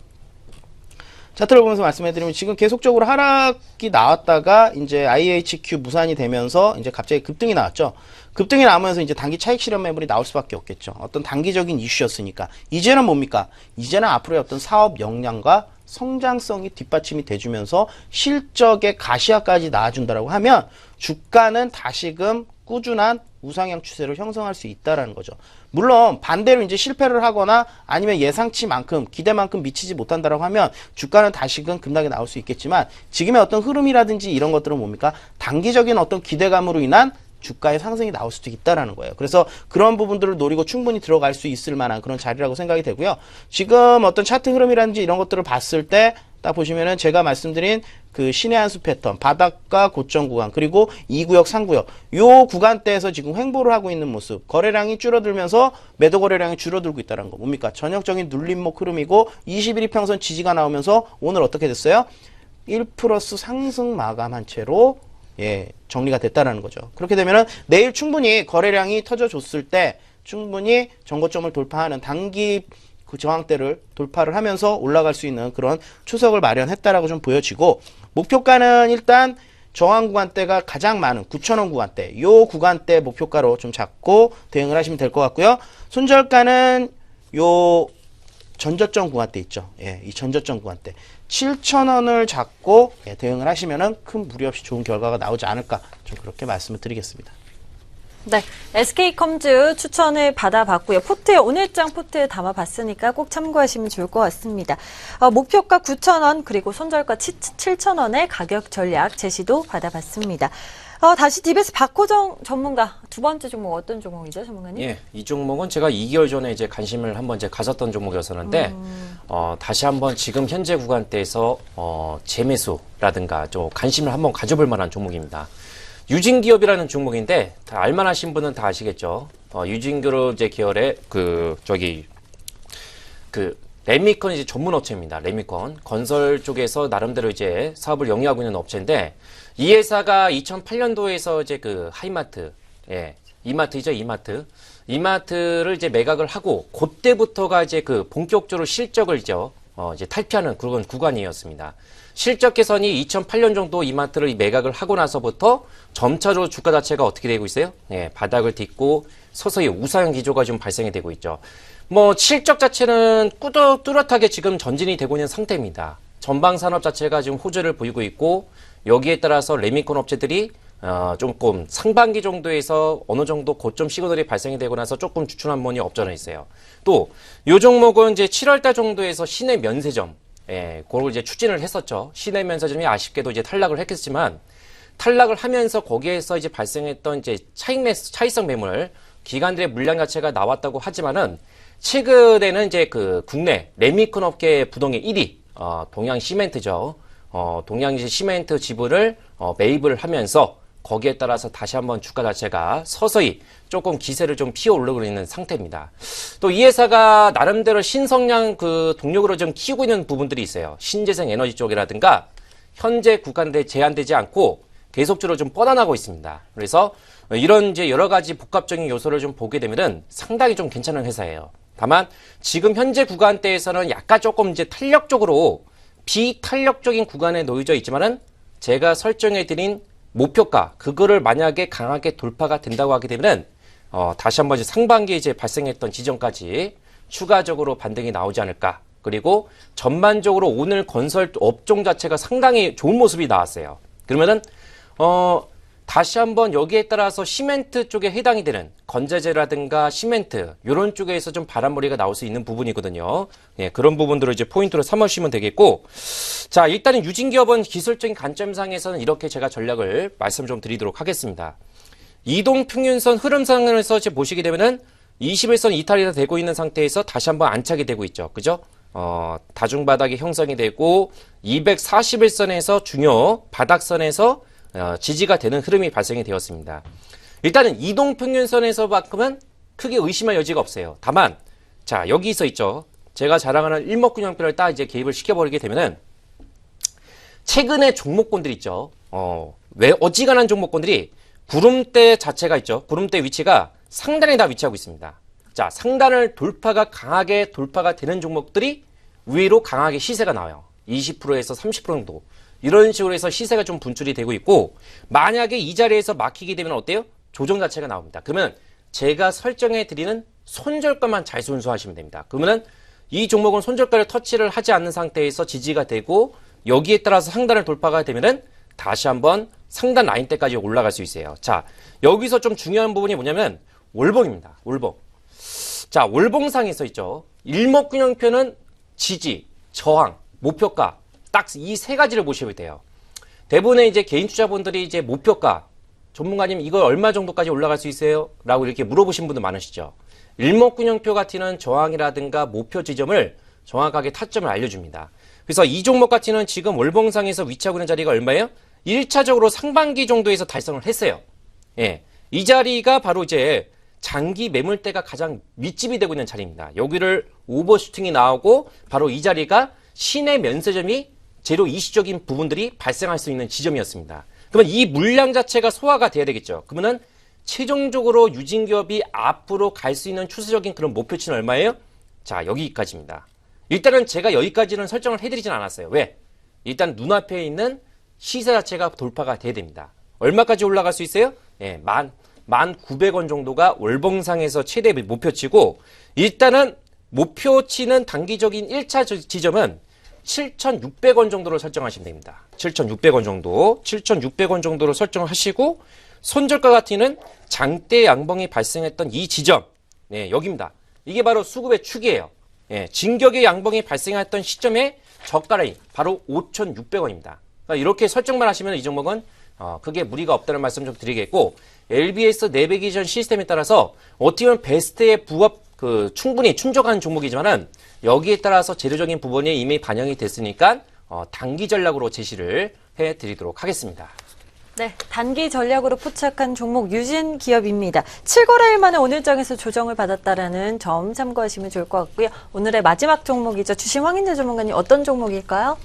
Speaker 3: 지금 계속적으로 하락이 나왔다가 이제 IHQ 무산이 되면서 이제 갑자기 급등이 나왔죠. 급등이 나오면서 이제 단기 차익 실현 매물이 나올 수밖에 없겠죠. 어떤 단기적인 이슈였으니까. 이제는 뭡니까? 이제는 앞으로의 어떤 사업 역량과 성장성이 뒷받침이 돼주면서 실적의 가시화까지 나와준다라고 하면 주가는 다시금 꾸준한 우상향 추세를 형성할 수 있다라는 거죠. 물론 반대로 이제 실패를 하거나 아니면 예상치만큼 기대만큼 미치지 못한다라고 하면 주가는 다시금 급락이 나올 수 있겠지만 지금의 어떤 흐름이라든지 이런 것들은 뭡니까? 단기적인 어떤 기대감으로 인한 주가의 상승이 나올 수도 있다라는 거예요. 그래서 그런 부분들을 노리고 충분히 들어갈 수 있을 만한 그런 자리라고 생각이 되고요. 지금 어떤 차트 흐름이라든지 이런 것들을 봤을 때 딱 보시면은 제가 말씀드린 그 신의 한수 패턴, 바닥과 고점 구간, 그리고 2구역, 3구역, 요 구간대에서 지금 횡보를 하고 있는 모습, 거래량이 줄어들면서 매도 거래량이 줄어들고 있다는 거. 뭡니까? 전형적인 눌림목 흐름이고 21일 평선 지지가 나오면서 오늘 어떻게 됐어요? 1+ 상승 마감한 채로 정리가 됐다라는 거죠. 그렇게 되면은 내일 충분히 거래량이 터져줬을 때 충분히 정고점을 돌파하는 단기 그 저항대를 돌파를 하면서 올라갈 수 있는 그런 추석을 마련했다라고 좀 보여지고 목표가는 일단 저항 구간대가 가장 많은 9,000원 구간대 요 구간대 목표가로 좀 잡고 대응을 하시면 될 것 같고요. 손절가는 요 전저점 구간대 있죠. 이 전저점 구간대 7,000원을 잡고 대응을 하시면은 큰 무리 없이 좋은 결과가 나오지 않을까 좀 그렇게 말씀을 드리겠습니다.
Speaker 1: 네, SK컴즈 추천을 받아봤고요. 포트에 오늘장 포트에 담아봤으니까 꼭 참고하시면 좋을 것 같습니다. 목표가 9,000원 그리고 손절가 7,000원의 가격 전략 제시도 받아봤습니다. 다시 DBS 박호정 전문가 두 번째 종목 어떤 종목이죠, 전문가님?
Speaker 2: 예, 이 종목은 제가 2개월 전에 이제 관심을 한번 이제 가졌던 종목이었었는데 다시 한번 지금 현재 구간대에서 재매수라든가 좀 관심을 한번 가져볼 만한 종목입니다. 유진기업이라는 종목인데 다 알만하신 분은 다 아시겠죠. 유진그룹 이제 계열의 레미컨 이제 전문 업체입니다. 레미컨 건설 쪽에서 나름대로 이제 사업을 영위하고 있는 업체인데 이 회사가 2008년도에서 이제 그 하이마트, 이마트이죠, 이마트를 이제 매각을 하고 그때부터가 이제 그 본격적으로 실적을 이제 탈피하는 그런 구간이었습니다. 실적 개선이 2008년 정도 이마트를 매각을 하고 나서부터 점차로 주가 자체가 어떻게 되고 있어요? 바닥을 딛고 서서히 우상향 기조가 좀 발생이 되고 있죠. 뭐 실적 자체는 뚜렷하게 지금 전진이 되고 있는 상태입니다. 전방 산업 자체가 지금 호재를 보이고 있고 여기에 따라서 레미콘 업체들이 조금 상반기 정도에서 어느 정도 고점 시그널이 발생이 되고 나서 조금 주춤한 면이 없잖아 있어요. 또 이 종목은 이제 7월달 정도에서 시내 면세점 그걸 이제 추진을 했었죠. 시내 면세점이 아쉽게도 이제 탈락을 했겠지만 탈락을 하면서 거기에서 이제 발생했던 이제 차익성 매물 기관들의 물량 자체가 나왔다고 하지만은 최근에는 이제 그 국내 레미콘 업계 부동의 1위 동양 시멘트죠. 동양 시멘트 지분을 매입을 하면서 거기에 따라서 다시 한번 주가 자체가 서서히 조금 기세를 좀 피어오르고 있는 상태입니다. 또 이 회사가 나름대로 신성장 그 동력으로 좀 키우고 있는 부분들이 있어요. 신재생 에너지 쪽이라든가 현재 구간대 제한되지 않고 계속적으로 좀 뻗어나고 있습니다. 그래서 이런 이제 여러 가지 복합적인 요소를 좀 보게 되면은 상당히 좀 괜찮은 회사예요. 다만 지금 현재 구간대에서는 약간 조금 이제 탄력적으로 비탄력적인 구간에 놓여져 있지만은 제가 설정해드린 목표가 그거를 만약에 강하게 돌파가 된다고 하게 되면은 다시 한번 이제 상반기에 이제 발생했던 지점까지 추가적으로 반등이 나오지 않을까. 그리고 전반적으로 오늘 건설 업종 자체가 상당히 좋은 모습이 나왔어요. 그러면은 다시 한번 여기에 따라서 시멘트 쪽에 해당이 되는 건재재라든가 시멘트 이런 쪽에서 좀 바람머리가 나올 수 있는 부분이거든요. 예, 그런 부분들을 이제 포인트로 삼으시면 되겠고, 자 일단은 유진기업은 기술적인 관점상에서는 이렇게 제가 전략을 말씀 좀 드리도록 하겠습니다. 이동평균선 흐름상에서 이제 보시게 되면은 21선 이탈이 다 되고 있는 상태에서 다시 한번 안착이 되고 있죠. 그죠? 다중바닥이 형성이 되고 241선에서 중요 바닥선에서 지지가 되는 흐름이 발생이 되었습니다. 일단은 이동평균선에서만큼은 크게 의심할 여지가 없어요. 다만 자 여기서 있죠. 제가 자랑하는 일목균형표를 딱 이제 개입을 시켜버리게 되면은 최근에 종목군들 있죠. 왜 어지간한 종목군들이 구름대 자체가 있죠. 구름대 위치가 상단에 다 위치하고 있습니다. 자 상단을 강하게 돌파가 되는 종목들이 위로 강하게 시세가 나와요. 20%에서 30% 정도. 이런 식으로 해서 시세가 좀 분출이 되고 있고, 만약에 이 자리에서 막히게 되면 어때요? 조정 자체가 나옵니다. 그러면 제가 설정해 드리는 손절가만 잘 순수하시면 됩니다. 그러면은 이 종목은 손절가를 터치를 하지 않는 상태에서 지지가 되고, 여기에 따라서 상단을 돌파가 되면은 다시 한번 상단 라인대까지 올라갈 수 있어요. 자, 여기서 좀 중요한 부분이 뭐냐면 월봉입니다. 월봉. 자, 월봉상에 써 있죠. 일목균형표는 지지, 저항, 목표가 딱 이 세 가지를 보셔야 돼요. 대부분의 이제 개인 투자분들이 이제 목표가 전문가님 이걸 얼마 정도까지 올라갈 수 있어요? 라고 이렇게 물어보신 분들 많으시죠. 일목균형표 같은 저항이라든가 목표 지점을 정확하게 타점을 알려줍니다. 그래서 이 종목 같은 지금 월봉상에서 위치하고 있는 자리가 얼마예요? 1차적으로 상반기 정도에서 달성을 했어요. 예. 이 자리가 바로 이제 장기 매물대가 가장 밑집이 되고 있는 자리입니다. 여기를 오버슈팅이 나오고 바로 이 자리가 시내 면세점이 제로 이슈적인 부분들이 발생할 수 있는 지점이었습니다. 그러면 이 물량 자체가 소화가 돼야 되겠죠. 그러면은 최종적으로 유진기업이 앞으로 갈 수 있는 추세적인 그런 목표치는 얼마예요? 자, 여기까지입니다. 일단은 제가 여기까지는 설정을 해드리진 않았어요. 왜? 일단 눈앞에 있는 시세 자체가 돌파가 돼야 됩니다. 얼마까지 올라갈 수 있어요? 예, 1,900원 정도가 월봉상에서 최대 목표치고, 일단은 목표치는 단기적인 1차 지점은 7,600원 정도로 설정하시면 됩니다. 7,600원 정도, 7,600원 정도로 설정하시고, 손절가 같은 장대 양봉이 발생했던 이 지점, 네, 여기입니다. 이게 바로 수급의 축이에요. 예, 진격의 양봉이 발생했던 시점의 저가 라인, 바로 5,600원입니다. 그러니까 이렇게 설정만 하시면 이 종목은 크게 무리가 없다는 말씀 좀 드리겠고, LBS 내비게이션 시스템에 따라서 어떻게 보면 베스트에 충분히 충족한 종목이지만은 여기에 따라서 재료적인 부분이 이미 반영이 됐으니까 단기 전략으로 제시를 해드리도록 하겠습니다.
Speaker 1: 네, 단기 전략으로 포착한 종목 유진기업입니다. 7거래일 만에 오늘장에서 조정을 받았다라는 점 참고하시면 좋을 것 같고요. 오늘의 마지막 종목이죠. 주신 황인재 전문가님 어떤 종목일까요?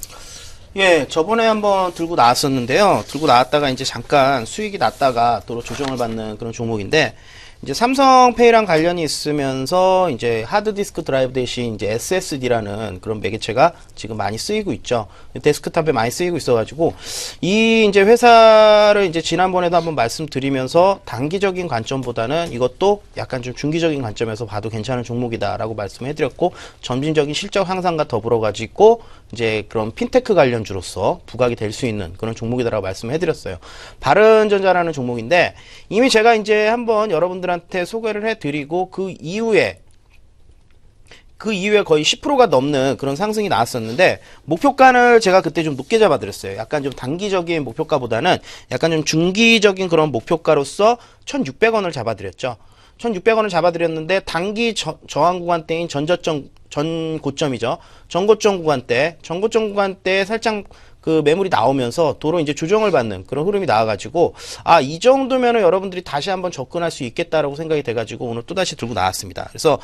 Speaker 3: 예, 저번에 한번 들고 나왔었는데요. 들고 나왔다가 이제 잠깐 수익이 났다가 또 조정을 받는 그런 종목인데, 이제 삼성페이랑 관련이 있으면서 이제 하드디스크 드라이브 대신 이제 SSD라는 그런 매개체가 지금 많이 쓰이고 있죠. 데스크탑에 많이 쓰이고 있어가지고 이 이제 회사를 이제 지난번에도 한번 말씀드리면서 단기적인 관점보다는 이것도 약간 좀 중기적인 관점에서 봐도 괜찮은 종목이다라고 말씀해드렸고, 점진적인 실적 향상과 더불어 가지고 이제 그런 핀테크 관련주로서 부각이 될 수 있는 그런 종목이다라고 말씀해드렸어요. 바른전자라는 종목인데 이미 제가 이제 한번 여러분들한테 소개를 해드리고 그 이후에 거의 10%가 넘는 그런 상승이 나왔었는데, 목표가를 제가 그때 좀 높게 잡아드렸어요. 약간 좀 단기적인 목표가보다는 약간 좀 중기적인 그런 목표가로서 1,600원을 잡아드렸죠. 1,600원을 잡아드렸는데 단기 저항 구간대인 전고점이죠. 전고점 구간대 살짝 그 매물이 나오면서 도로 이제 조정을 받는 그런 흐름이 나와가지고 이 정도면은 여러분들이 다시 한번 접근할 수 있겠다라고 생각이 돼가지고 오늘 또 다시 들고 나왔습니다. 그래서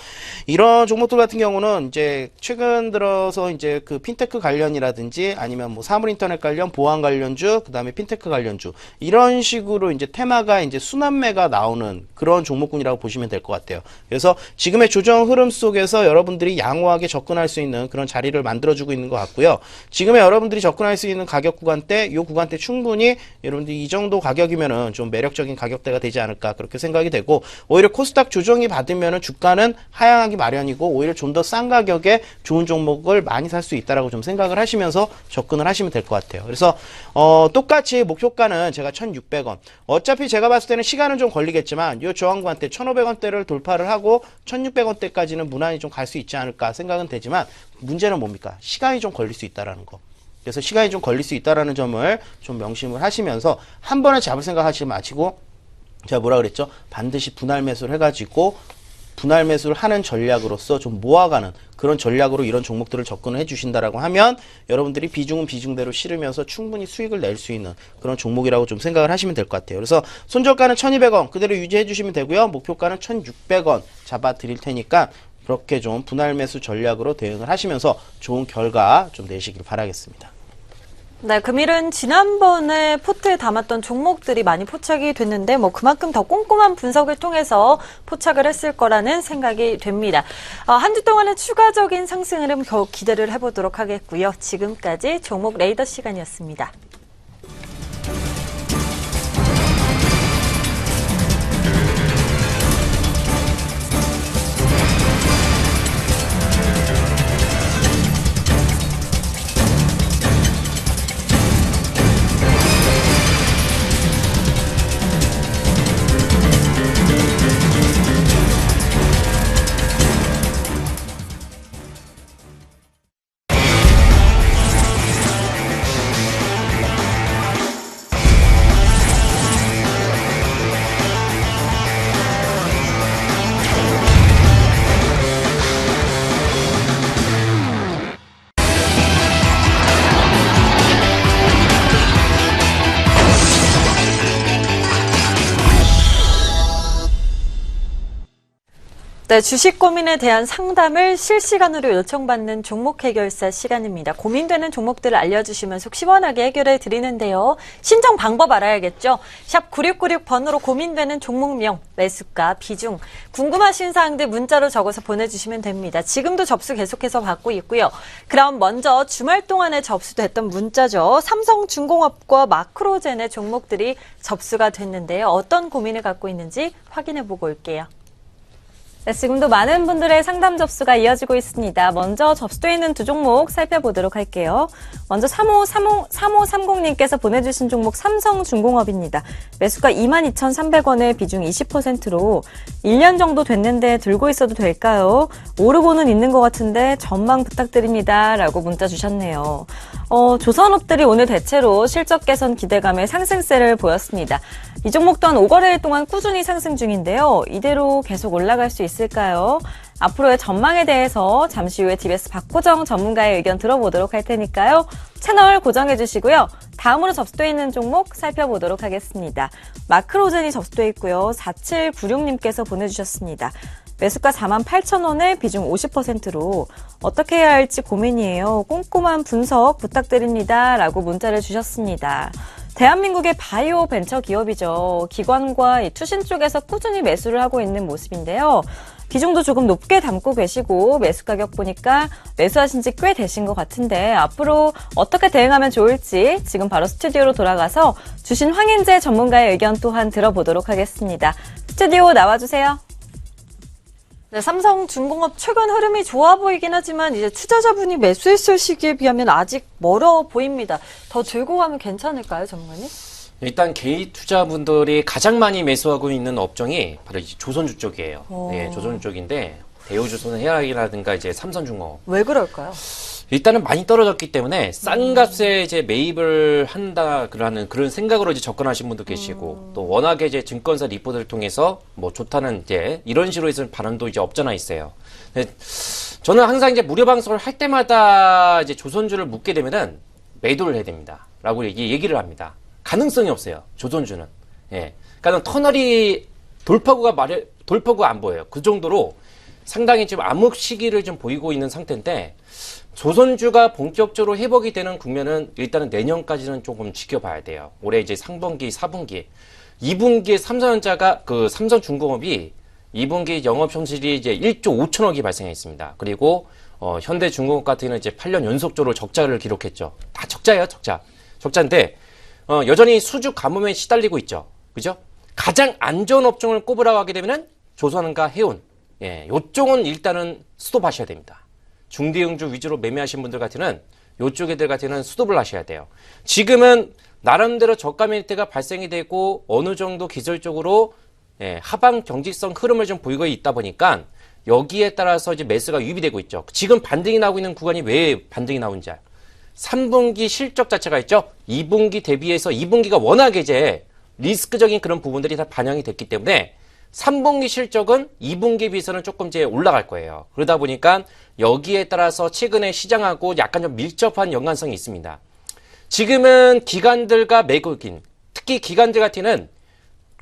Speaker 3: 이런 종목들 같은 경우는 이제 최근 들어서 이제 그 핀테크 관련이라든지 아니면 뭐 사물인터넷 관련, 보안 관련주, 그다음에 핀테크 관련주 이런 식으로 이제 테마가 이제 순환매가 나오는 그런 종목군이라고 보시면 될 것 같아요. 그래서 지금의 조정 흐름 속에서 여러분들이 양호하게 접근할 수 있는 그런 자리를 만들어주고 있는 것 같고요. 지금의 여러분들이 접근할 수 있는 가격 구간대, 이 구간대 충분히 여러분들이 이 정도 가격이면은 좀 매력적인 가격대가 되지 않을까 그렇게 생각이 되고 오히려 코스닥 조정이 받으면은 주가는 하향하기 마련이고 오히려 좀 더 싼 가격에 좋은 종목을 많이 살 수 있다라고 좀 생각을 하시면서 접근을 하시면 될 것 같아요. 그래서 똑같이 목표가는 제가 1,600원. 어차피 제가 봤을 때는 시간은 좀 걸리겠지만 이 저항구간대 1,500원대를 돌파를 하고 1,600원대까지는 무난히 좀 갈 수 있지 않을까 생각은 되지만 문제는 뭡니까? 시간이 좀 걸릴 수 있다라는 거. 그래서 시간이 좀 걸릴 수 있다라는 점을 좀 명심을 하시면서 한 번에 잡을 생각 하시지 마시고 제가 뭐라 그랬죠? 반드시 분할 매수를 해가지고 분할 매수를 하는 전략으로서 좀 모아가는 그런 전략으로 이런 종목들을 접근을 해주신다라고 하면 여러분들이 비중은 비중대로 실으면서 충분히 수익을 낼 수 있는 그런 종목이라고 좀 생각을 하시면 될 것 같아요. 그래서 손절가는 1,200원 그대로 유지해 주시면 되고요. 목표가는 1,600원 잡아 드릴 테니까 그렇게 좀 분할 매수 전략으로 대응을 하시면서 좋은 결과 좀 내시길 바라겠습니다.
Speaker 1: 네, 금일은 지난번에 포트에 담았던 종목들이 많이 포착이 됐는데 뭐 그만큼 더 꼼꼼한 분석을 통해서 포착을 했을 거라는 생각이 됩니다. 한 주 동안의 추가적인 상승 흐름 기대를 해보도록 하겠고요. 지금까지 종목 레이더 시간이었습니다. 네, 주식 고민에 대한 상담을 실시간으로 요청받는 종목 해결사 시간입니다. 고민되는 종목들을 알려주시면 속 시원하게 해결해 드리는데요. 신청 방법 알아야겠죠? 샵 9696번으로 고민되는 종목명, 매수가, 비중, 궁금하신 사항들 문자로 적어서 보내주시면 됩니다. 지금도 접수 계속해서 받고 있고요. 그럼 먼저 주말 동안에 접수됐던 문자죠. 삼성중공업과 마크로젠의 종목들이 접수가 됐는데요. 어떤 고민을 갖고 있는지 확인해 보고 올게요.
Speaker 4: 네, 지금도 많은 분들의 상담 접수가 이어지고 있습니다. 먼저 접수되어 있는 두 종목 살펴보도록 할게요. 먼저 3530님께서 보내주신 종목 삼성중공업입니다. 매수가 22,300원에 비중 20%로 1년 정도 됐는데 들고 있어도 될까요? 오르고는 있는 것 같은데 전망 부탁드립니다. 라고 문자 주셨네요. 조선업들이 오늘 대체로 실적 개선 기대감에 상승세를 보였습니다. 이 종목 또한 5거래일 동안 꾸준히 상승 중인데요. 이대로 계속 올라갈 수 있을까요? 앞으로의 전망에 대해서 잠시 후에 TBS 박호정 전문가의 의견 들어보도록 할 테니까요. 채널 고정해 주시고요. 다음으로 접수되어 있는 종목 살펴보도록 하겠습니다. 마크로젠이 접수되어 있고요. 4796님께서 보내주셨습니다. 매수가 48,000원에 비중 50%로 어떻게 해야 할지 고민이에요. 꼼꼼한 분석 부탁드립니다. 라고 문자를 주셨습니다. 대한민국의 바이오 벤처 기업이죠. 기관과 이 투신 쪽에서 꾸준히 매수를 하고 있는 모습인데요. 비중도 조금 높게 담고 계시고 매수 가격 보니까 매수하신 지 꽤 되신 것 같은데 앞으로 어떻게 대응하면 좋을지 지금 바로 스튜디오로 돌아가서 주신 황인재 전문가의 의견 또한 들어보도록 하겠습니다. 스튜디오 나와주세요.
Speaker 1: 네, 삼성중공업 최근 흐름이 좋아 보이긴 하지만 이제 투자자분이 매수했을 시기에 비하면 아직 멀어 보입니다. 더 들고 가면 괜찮을까요, 전문가님?
Speaker 2: 일단 개인 투자분들이 가장 많이 매수하고 있는 업종이 바로 이제 조선주 쪽이에요. 네, 조선주 쪽인데 대우조선 해양이라든가 이제 삼성중공업.
Speaker 1: 왜 그럴까요?
Speaker 2: 일단은 많이 떨어졌기 때문에 싼 값에 이제 매입을 한다 그런 생각으로 이제 접근하신 분도 계시고 또 워낙에 이제 증권사 리포트를 통해서 뭐 좋다는 이제 이런 식으로 해서 반응도 이제 없잖아 있어요. 근데 저는 항상 이제 무료 방송을 할 때마다 이제 조선주를 묻게 되면은 매도를 해야 됩니다. 라고 얘기를 합니다. 가능성이 없어요. 조선주는. 예. 그러니까 터널이 돌파구가 안 보여요. 그 정도로 상당히 지금 암흑 시기를 좀 보이고 있는 상태인데 조선주가 본격적으로 회복이 되는 국면은 일단은 내년까지는 조금 지켜봐야 돼요. 올해 이제 상반기, 4분기, 2분기에 삼성전자가 삼성중공업이 2분기 영업 손실이 이제 1조 5천억이 발생했습니다. 그리고 현대중공업 같은 경우는 이제 8년 연속적으로 적자를 기록했죠. 다 적자예요, 적자. 적자인데 여전히 수주 가뭄에 시달리고 있죠. 그죠? 가장 안 좋은 업종을 꼽으라고 하게 되면은 조선과 해운. 예, 요쪽은 일단은 스톱하셔야 됩니다. 중대형주 위주로 매매하신 분들 같으면 요쪽 애들 같으면 스톱을 하셔야 돼요. 지금은 나름대로 저가 메리트가 발생이 되고 어느 정도 기술적으로 하방 경직성 흐름을 좀 보이고 있다 보니까 여기에 따라서 이제 매수가 유입이 되고 있죠. 지금 반등이 나오고 있는 구간이 왜 반등이 나오는지 3분기 실적 자체가 있죠. 2분기 대비해서 2분기가 워낙에 이제 리스크적인 그런 부분들이 다 반영이 됐기 때문에 3분기 실적은 2분기에 비해서는 조금 이제 올라갈 거예요. 그러다 보니까 여기에 따라서 최근에 시장하고 약간 좀 밀접한 연관성이 있습니다. 지금은 기관들과 매국인, 특히 기관들 같은 경우는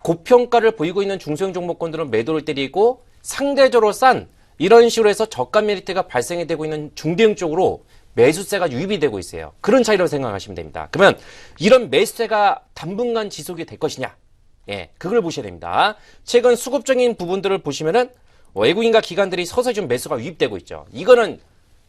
Speaker 2: 고평가를 보이고 있는 중소형 종목군들은 매도를 때리고 상대적으로 싼 이런 식으로 해서 저가 메리트가 발생이 되고 있는 중대형 쪽으로 매수세가 유입이 되고 있어요. 그런 차이라고 생각하시면 됩니다. 그러면 이런 매수세가 당분간 지속이 될 것이냐? 예, 그걸 보셔야 됩니다. 최근 수급적인 부분들을 보시면은 외국인과 기관들이 서서히 좀 매수가 유입되고 있죠. 이거는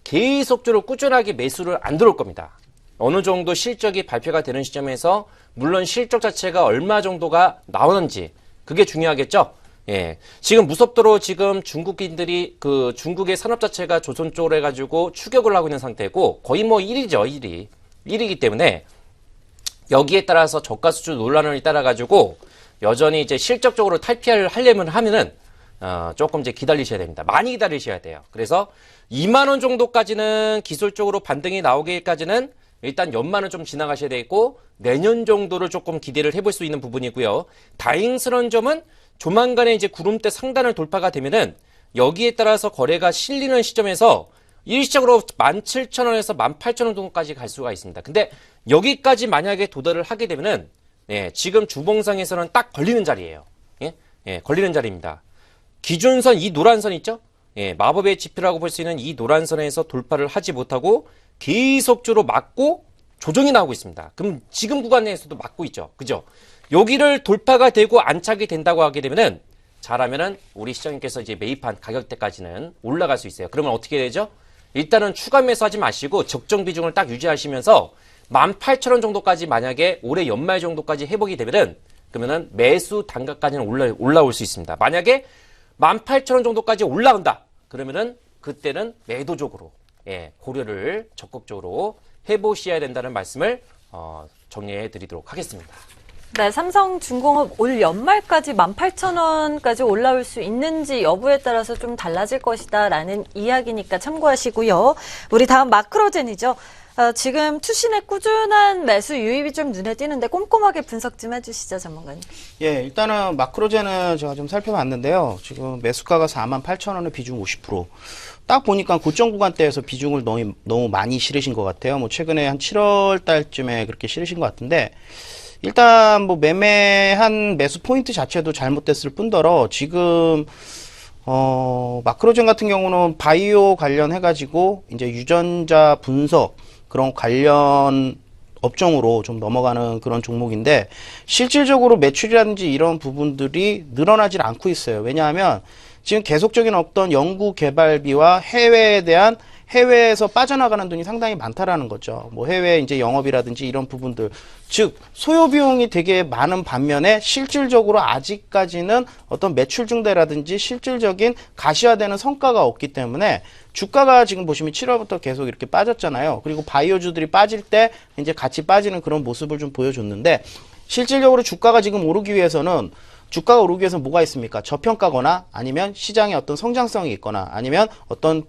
Speaker 2: 계속적으로 꾸준하게 매수를 안 들어올 겁니다. 어느 정도 실적이 발표가 되는 시점에서 물론 실적 자체가 얼마 정도가 나오는지 그게 중요하겠죠. 예. 지금 무섭도록 지금 중국인들이 중국의 산업 자체가 조선 쪽으로 해가지고 추격을 하고 있는 상태고 거의 뭐 1위죠, 1위. 1위이기 때문에 여기에 따라서 저가 수출 논란을 따라가지고 여전히 이제 실적적으로 탈피를 하면은 조금 이제 기다리셔야 됩니다. 많이 기다리셔야 돼요. 그래서 2만 원 정도까지는 기술적으로 반등이 나오기까지는 일단 연말은 좀 지나가셔야 되고 내년 정도를 조금 기대를 해볼 수 있는 부분이고요. 다행스러운 점은 조만간에 이제 구름대 상단을 돌파가 되면은 여기에 따라서 거래가 실리는 시점에서 일시적으로 17,000원에서 18,000원 정도까지 갈 수가 있습니다. 근데 여기까지 만약에 도달을 하게 되면은 지금 주봉상에서는 딱 걸리는 자리예요. 걸리는 자리입니다. 기준선 이 노란선 있죠? 마법의 지표라고 볼 수 있는 이 노란선에서 돌파를 하지 못하고 계속적으로 막고 조정이 나오고 있습니다. 그럼 지금 구간 내에서도 막고 있죠. 그죠? 여기를 돌파가 되고 안착이 된다고 하게 되면은 잘하면은 우리 시장님께서 이제 매입한 가격대까지는 올라갈 수 있어요. 그러면 어떻게 되죠? 일단은 추가 매수하지 마시고 적정 비중을 딱 유지하시면서 18,000원 정도까지 만약에 올해 연말 정도까지 회복이 되면은 그러면은 매수 단가까지는 올라올 수 있습니다. 만약에 18,000원 정도까지 올라간다. 그러면은 그때는 매도적으로 고려를 적극적으로 해보셔야 된다는 말씀을 정리해 드리도록 하겠습니다.
Speaker 1: 네, 삼성중공업 올 연말까지 18,000원까지 올라올 수 있는지 여부에 따라서 좀 달라질 것이다라는 이야기니까 참고하시고요. 우리 다음 마크로젠이죠. 지금 투신의 꾸준한 매수 유입이 좀 눈에 띄는데 꼼꼼하게 분석 좀 해주시죠, 전문가님.
Speaker 3: 예, 일단은 마크로젠은 제가 좀 살펴봤는데요. 지금 매수가가 48,000원에 비중 50%. 딱 보니까 고점 구간대에서 비중을 너무 많이 실으신 것 같아요. 뭐 최근에 한 7월 달쯤에 그렇게 실으신 것 같은데 일단 뭐 매매한 매수 포인트 자체도 잘못됐을 뿐더러 지금 마크로젠 같은 경우는 바이오 관련해가지고 이제 유전자 분석 그런 관련 업종으로 좀 넘어가는 그런 종목인데 실질적으로 매출이라든지 이런 부분들이 늘어나질 않고 있어요. 왜냐하면 지금 계속적인 어떤 연구 개발비와 해외에서 빠져나가는 돈이 상당히 많다라는 거죠. 뭐 해외 이제 영업이라든지 이런 부분들. 즉, 소요 비용이 되게 많은 반면에 실질적으로 아직까지는 어떤 매출 증대라든지 실질적인 가시화되는 성과가 없기 때문에 주가가 지금 보시면 7월부터 계속 이렇게 빠졌잖아요. 그리고 바이오주들이 빠질 때 이제 같이 빠지는 그런 모습을 좀 보여줬는데 실질적으로 주가가 오르기 위해서는 뭐가 있습니까? 저평가거나 아니면 시장에 어떤 성장성이 있거나 아니면 어떤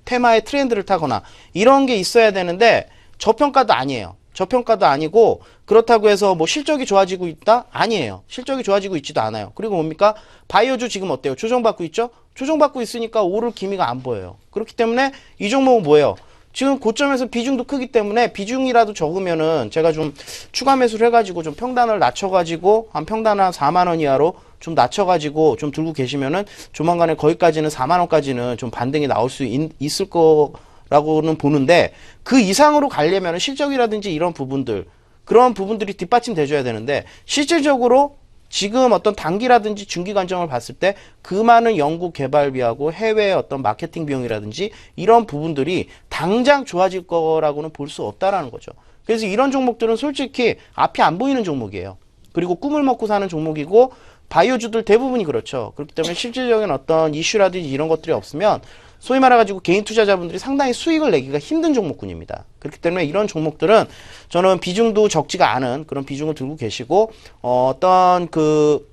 Speaker 3: 테마의 트렌드를 타거나 이런 게 있어야 되는데 저평가도 아니에요. 저평가도 아니고 그렇다고 해서 뭐 실적이 좋아지고 있다? 아니에요. 실적이 좋아지고 있지도 않아요. 그리고 뭡니까? 바이오주 지금 어때요? 조정받고 있죠? 조정받고 있으니까 오를 기미가 안 보여요. 그렇기 때문에 이 종목은 뭐예요? 지금 고점에서 비중도 크기 때문에 비중이라도 적으면은 제가 좀 추가 매수를 해가지고 좀 평단을 낮춰가지고 한 평단 한 4만 원 이하로 좀 낮춰가지고 좀 들고 계시면은 조만간에 거기까지는 4만 원까지는 좀 반등이 나올 수 있을 거라고는 보는데 그 이상으로 가려면은 실적이라든지 이런 부분들 그런 부분들이 뒷받침돼줘야 되는데 실질적으로 지금 어떤 단기라든지 중기 관점을 봤을 때 그 많은 연구 개발비하고 해외 어떤 마케팅 비용이라든지 이런 부분들이 당장 좋아질 거라고는 볼 수 없다라는 거죠. 그래서 이런 종목들은 솔직히 앞이 안 보이는 종목이에요. 그리고 꿈을 먹고 사는 종목이고 바이오주들 대부분이 그렇죠. 그렇기 때문에 실질적인 어떤 이슈라든지 이런 것들이 없으면 소위 말해가지고 개인 투자자분들이 상당히 수익을 내기가 힘든 종목군입니다. 그렇기 때문에 이런 종목들은 저는 비중도 적지가 않은 그런 비중을 들고 계시고 어떤 그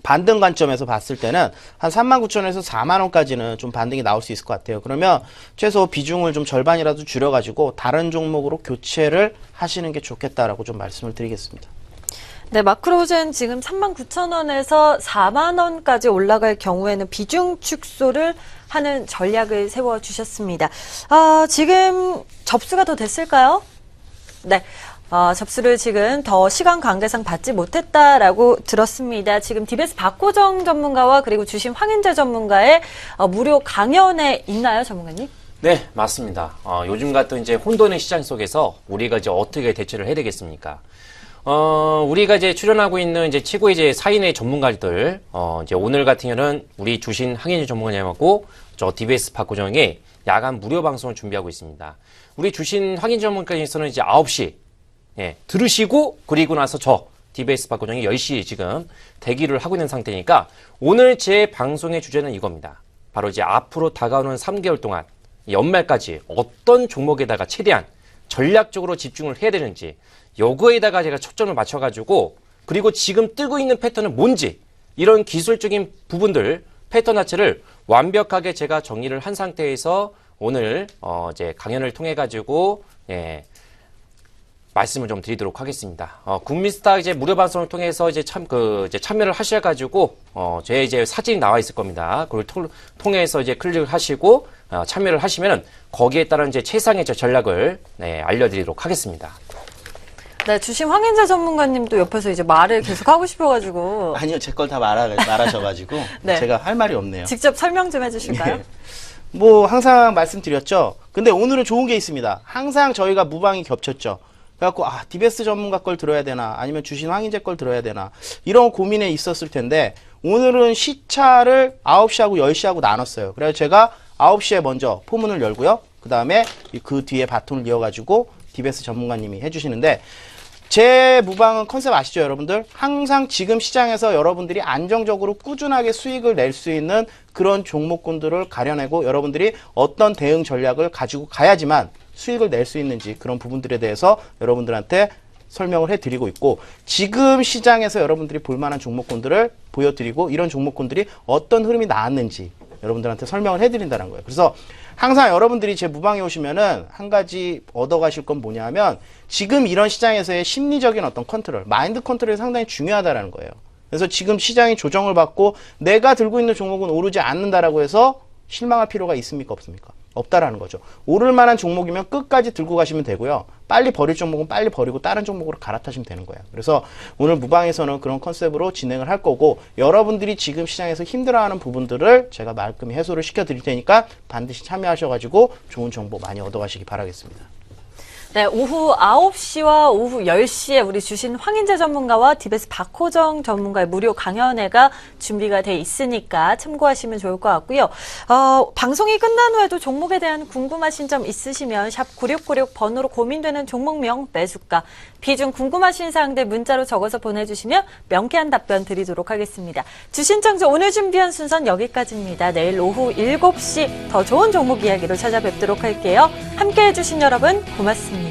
Speaker 3: 반등 관점에서 봤을 때는 한 39,000원에서 4만 원까지는 좀 반등이 나올 수 있을 것 같아요. 그러면 최소 비중을 좀 절반이라도 줄여가지고 다른 종목으로 교체를 하시는 게 좋겠다라고 좀 말씀을 드리겠습니다.
Speaker 1: 네, 마크로젠 지금 39,000원에서 4만 원까지 올라갈 경우에는 비중 축소를 하는 전략을 세워주셨습니다. 지금 접수가 더 됐을까요? 네. 접수를 지금 더 시간 관계상 받지 못했다라고 들었습니다. 지금 DBS 박호정 전문가와 그리고 주심 황인재 전문가의 무료 강연에 있나요, 전문가님?
Speaker 2: 네, 맞습니다. 요즘 같은 이제 혼돈의 시장 속에서 우리가 이제 어떻게 대처를 해야 되겠습니까? 우리가 이제 출연하고 있는 이제 최고의 이제 4인의 전문가들, 이제 오늘 같은 경우는 우리 주신 황인재 전문가님하고 저 DBS 박호정의 야간 무료 방송을 준비하고 있습니다. 우리 주신 황인재 전문가님께서는 이제 9시, 예, 들으시고, 그리고 나서 저 DBS 박호정이 10시 지금 대기를 하고 있는 상태니까 오늘 제 방송의 주제는 이겁니다. 바로 이제 앞으로 다가오는 3개월 동안 연말까지 어떤 종목에다가 최대한 전략적으로 집중을 해야 되는지 요거에다가 제가 초점을 맞춰가지고 그리고 지금 뜨고 있는 패턴은 뭔지 이런 기술적인 부분들 패턴 자체를 완벽하게 제가 정리를 한 상태에서 오늘 이제 강연을 통해 가지고 예, 말씀을 좀 드리도록 하겠습니다. 국민스타 이제 무료 방송을 통해서 이제 이제 참여를 하셔가지고 제 이제 사진이 나와 있을 겁니다. 그걸 통해서 이제 클릭을 하시고 참여를 하시면은 거기에 따른 이제 최상의 전략을 네, 알려드리도록 하겠습니다.
Speaker 1: 네, 주심 황인재 전문가님도 옆에서 이제 말을 계속 하고 싶어가지고.
Speaker 3: 아니요, 제 걸 다 말하셔가지고
Speaker 1: 네.
Speaker 3: 제가 할 말이 없네요.
Speaker 1: 직접 설명 좀 해주실까요?
Speaker 3: 네. 뭐 항상 말씀드렸죠. 근데 오늘은 좋은 게 있습니다. 항상 저희가 무방이 겹쳤죠. 그래갖고 DBS 전문가 걸 들어야 되나 아니면 주신 황인재 걸 들어야 되나 이런 고민에 있었을 텐데 오늘은 시차를 9시하고 10시하고 나눴어요. 그래서 제가 9시에 먼저 포문을 열고요. 그 다음에 그 뒤에 바톤을 이어가지고 DBS 전문가님이 해주시는데 제 무방은 컨셉 아시죠, 여러분들? 항상 지금 시장에서 여러분들이 안정적으로 꾸준하게 수익을 낼 수 있는 그런 종목군들을 가려내고 여러분들이 어떤 대응 전략을 가지고 가야지만 수익을 낼 수 있는지 그런 부분들에 대해서 여러분들한테 설명을 해드리고 있고 지금 시장에서 여러분들이 볼만한 종목군들을 보여드리고 이런 종목군들이 어떤 흐름이 나왔는지 여러분들한테 설명을 해드린다는 거예요. 그래서 항상 여러분들이 제 무방에 오시면은 한 가지 얻어가실 건 뭐냐면 지금 이런 시장에서의 심리적인 어떤 컨트롤, 마인드 컨트롤이 상당히 중요하다라는 거예요. 그래서 지금 시장이 조정을 받고 내가 들고 있는 종목은 오르지 않는다라고 해서 실망할 필요가 있습니까? 없습니까? 없다라는 거죠. 오를 만한 종목이면 끝까지 들고 가시면 되고요. 빨리 버릴 종목은 빨리 버리고 다른 종목으로 갈아타시면 되는 거예요. 그래서 오늘 무방에서는 그런 컨셉으로 진행을 할 거고 여러분들이 지금 시장에서 힘들어하는 부분들을 제가 말끔히 해소를 시켜드릴 테니까 반드시 참여하셔가지고 좋은 정보 많이 얻어가시기 바라겠습니다.
Speaker 1: 네, 오후 9시와 오후 10시에 우리 주신 황인재 전문가와 DBS 박호정 전문가의 무료 강연회가 준비가 돼 있으니까 참고하시면 좋을 것 같고요. 방송이 끝난 후에도 종목에 대한 궁금하신 점 있으시면 샵 9696 번호로 고민되는 종목명, 매수가, 비중 궁금하신 사항들 문자로 적어서 보내주시면 명쾌한 답변 드리도록 하겠습니다. 주신창조 오늘 준비한 순서는 여기까지입니다. 내일 오후 7시 더 좋은 종목 이야기로 찾아뵙도록 할게요. 함께해 주신 여러분 고맙습니다.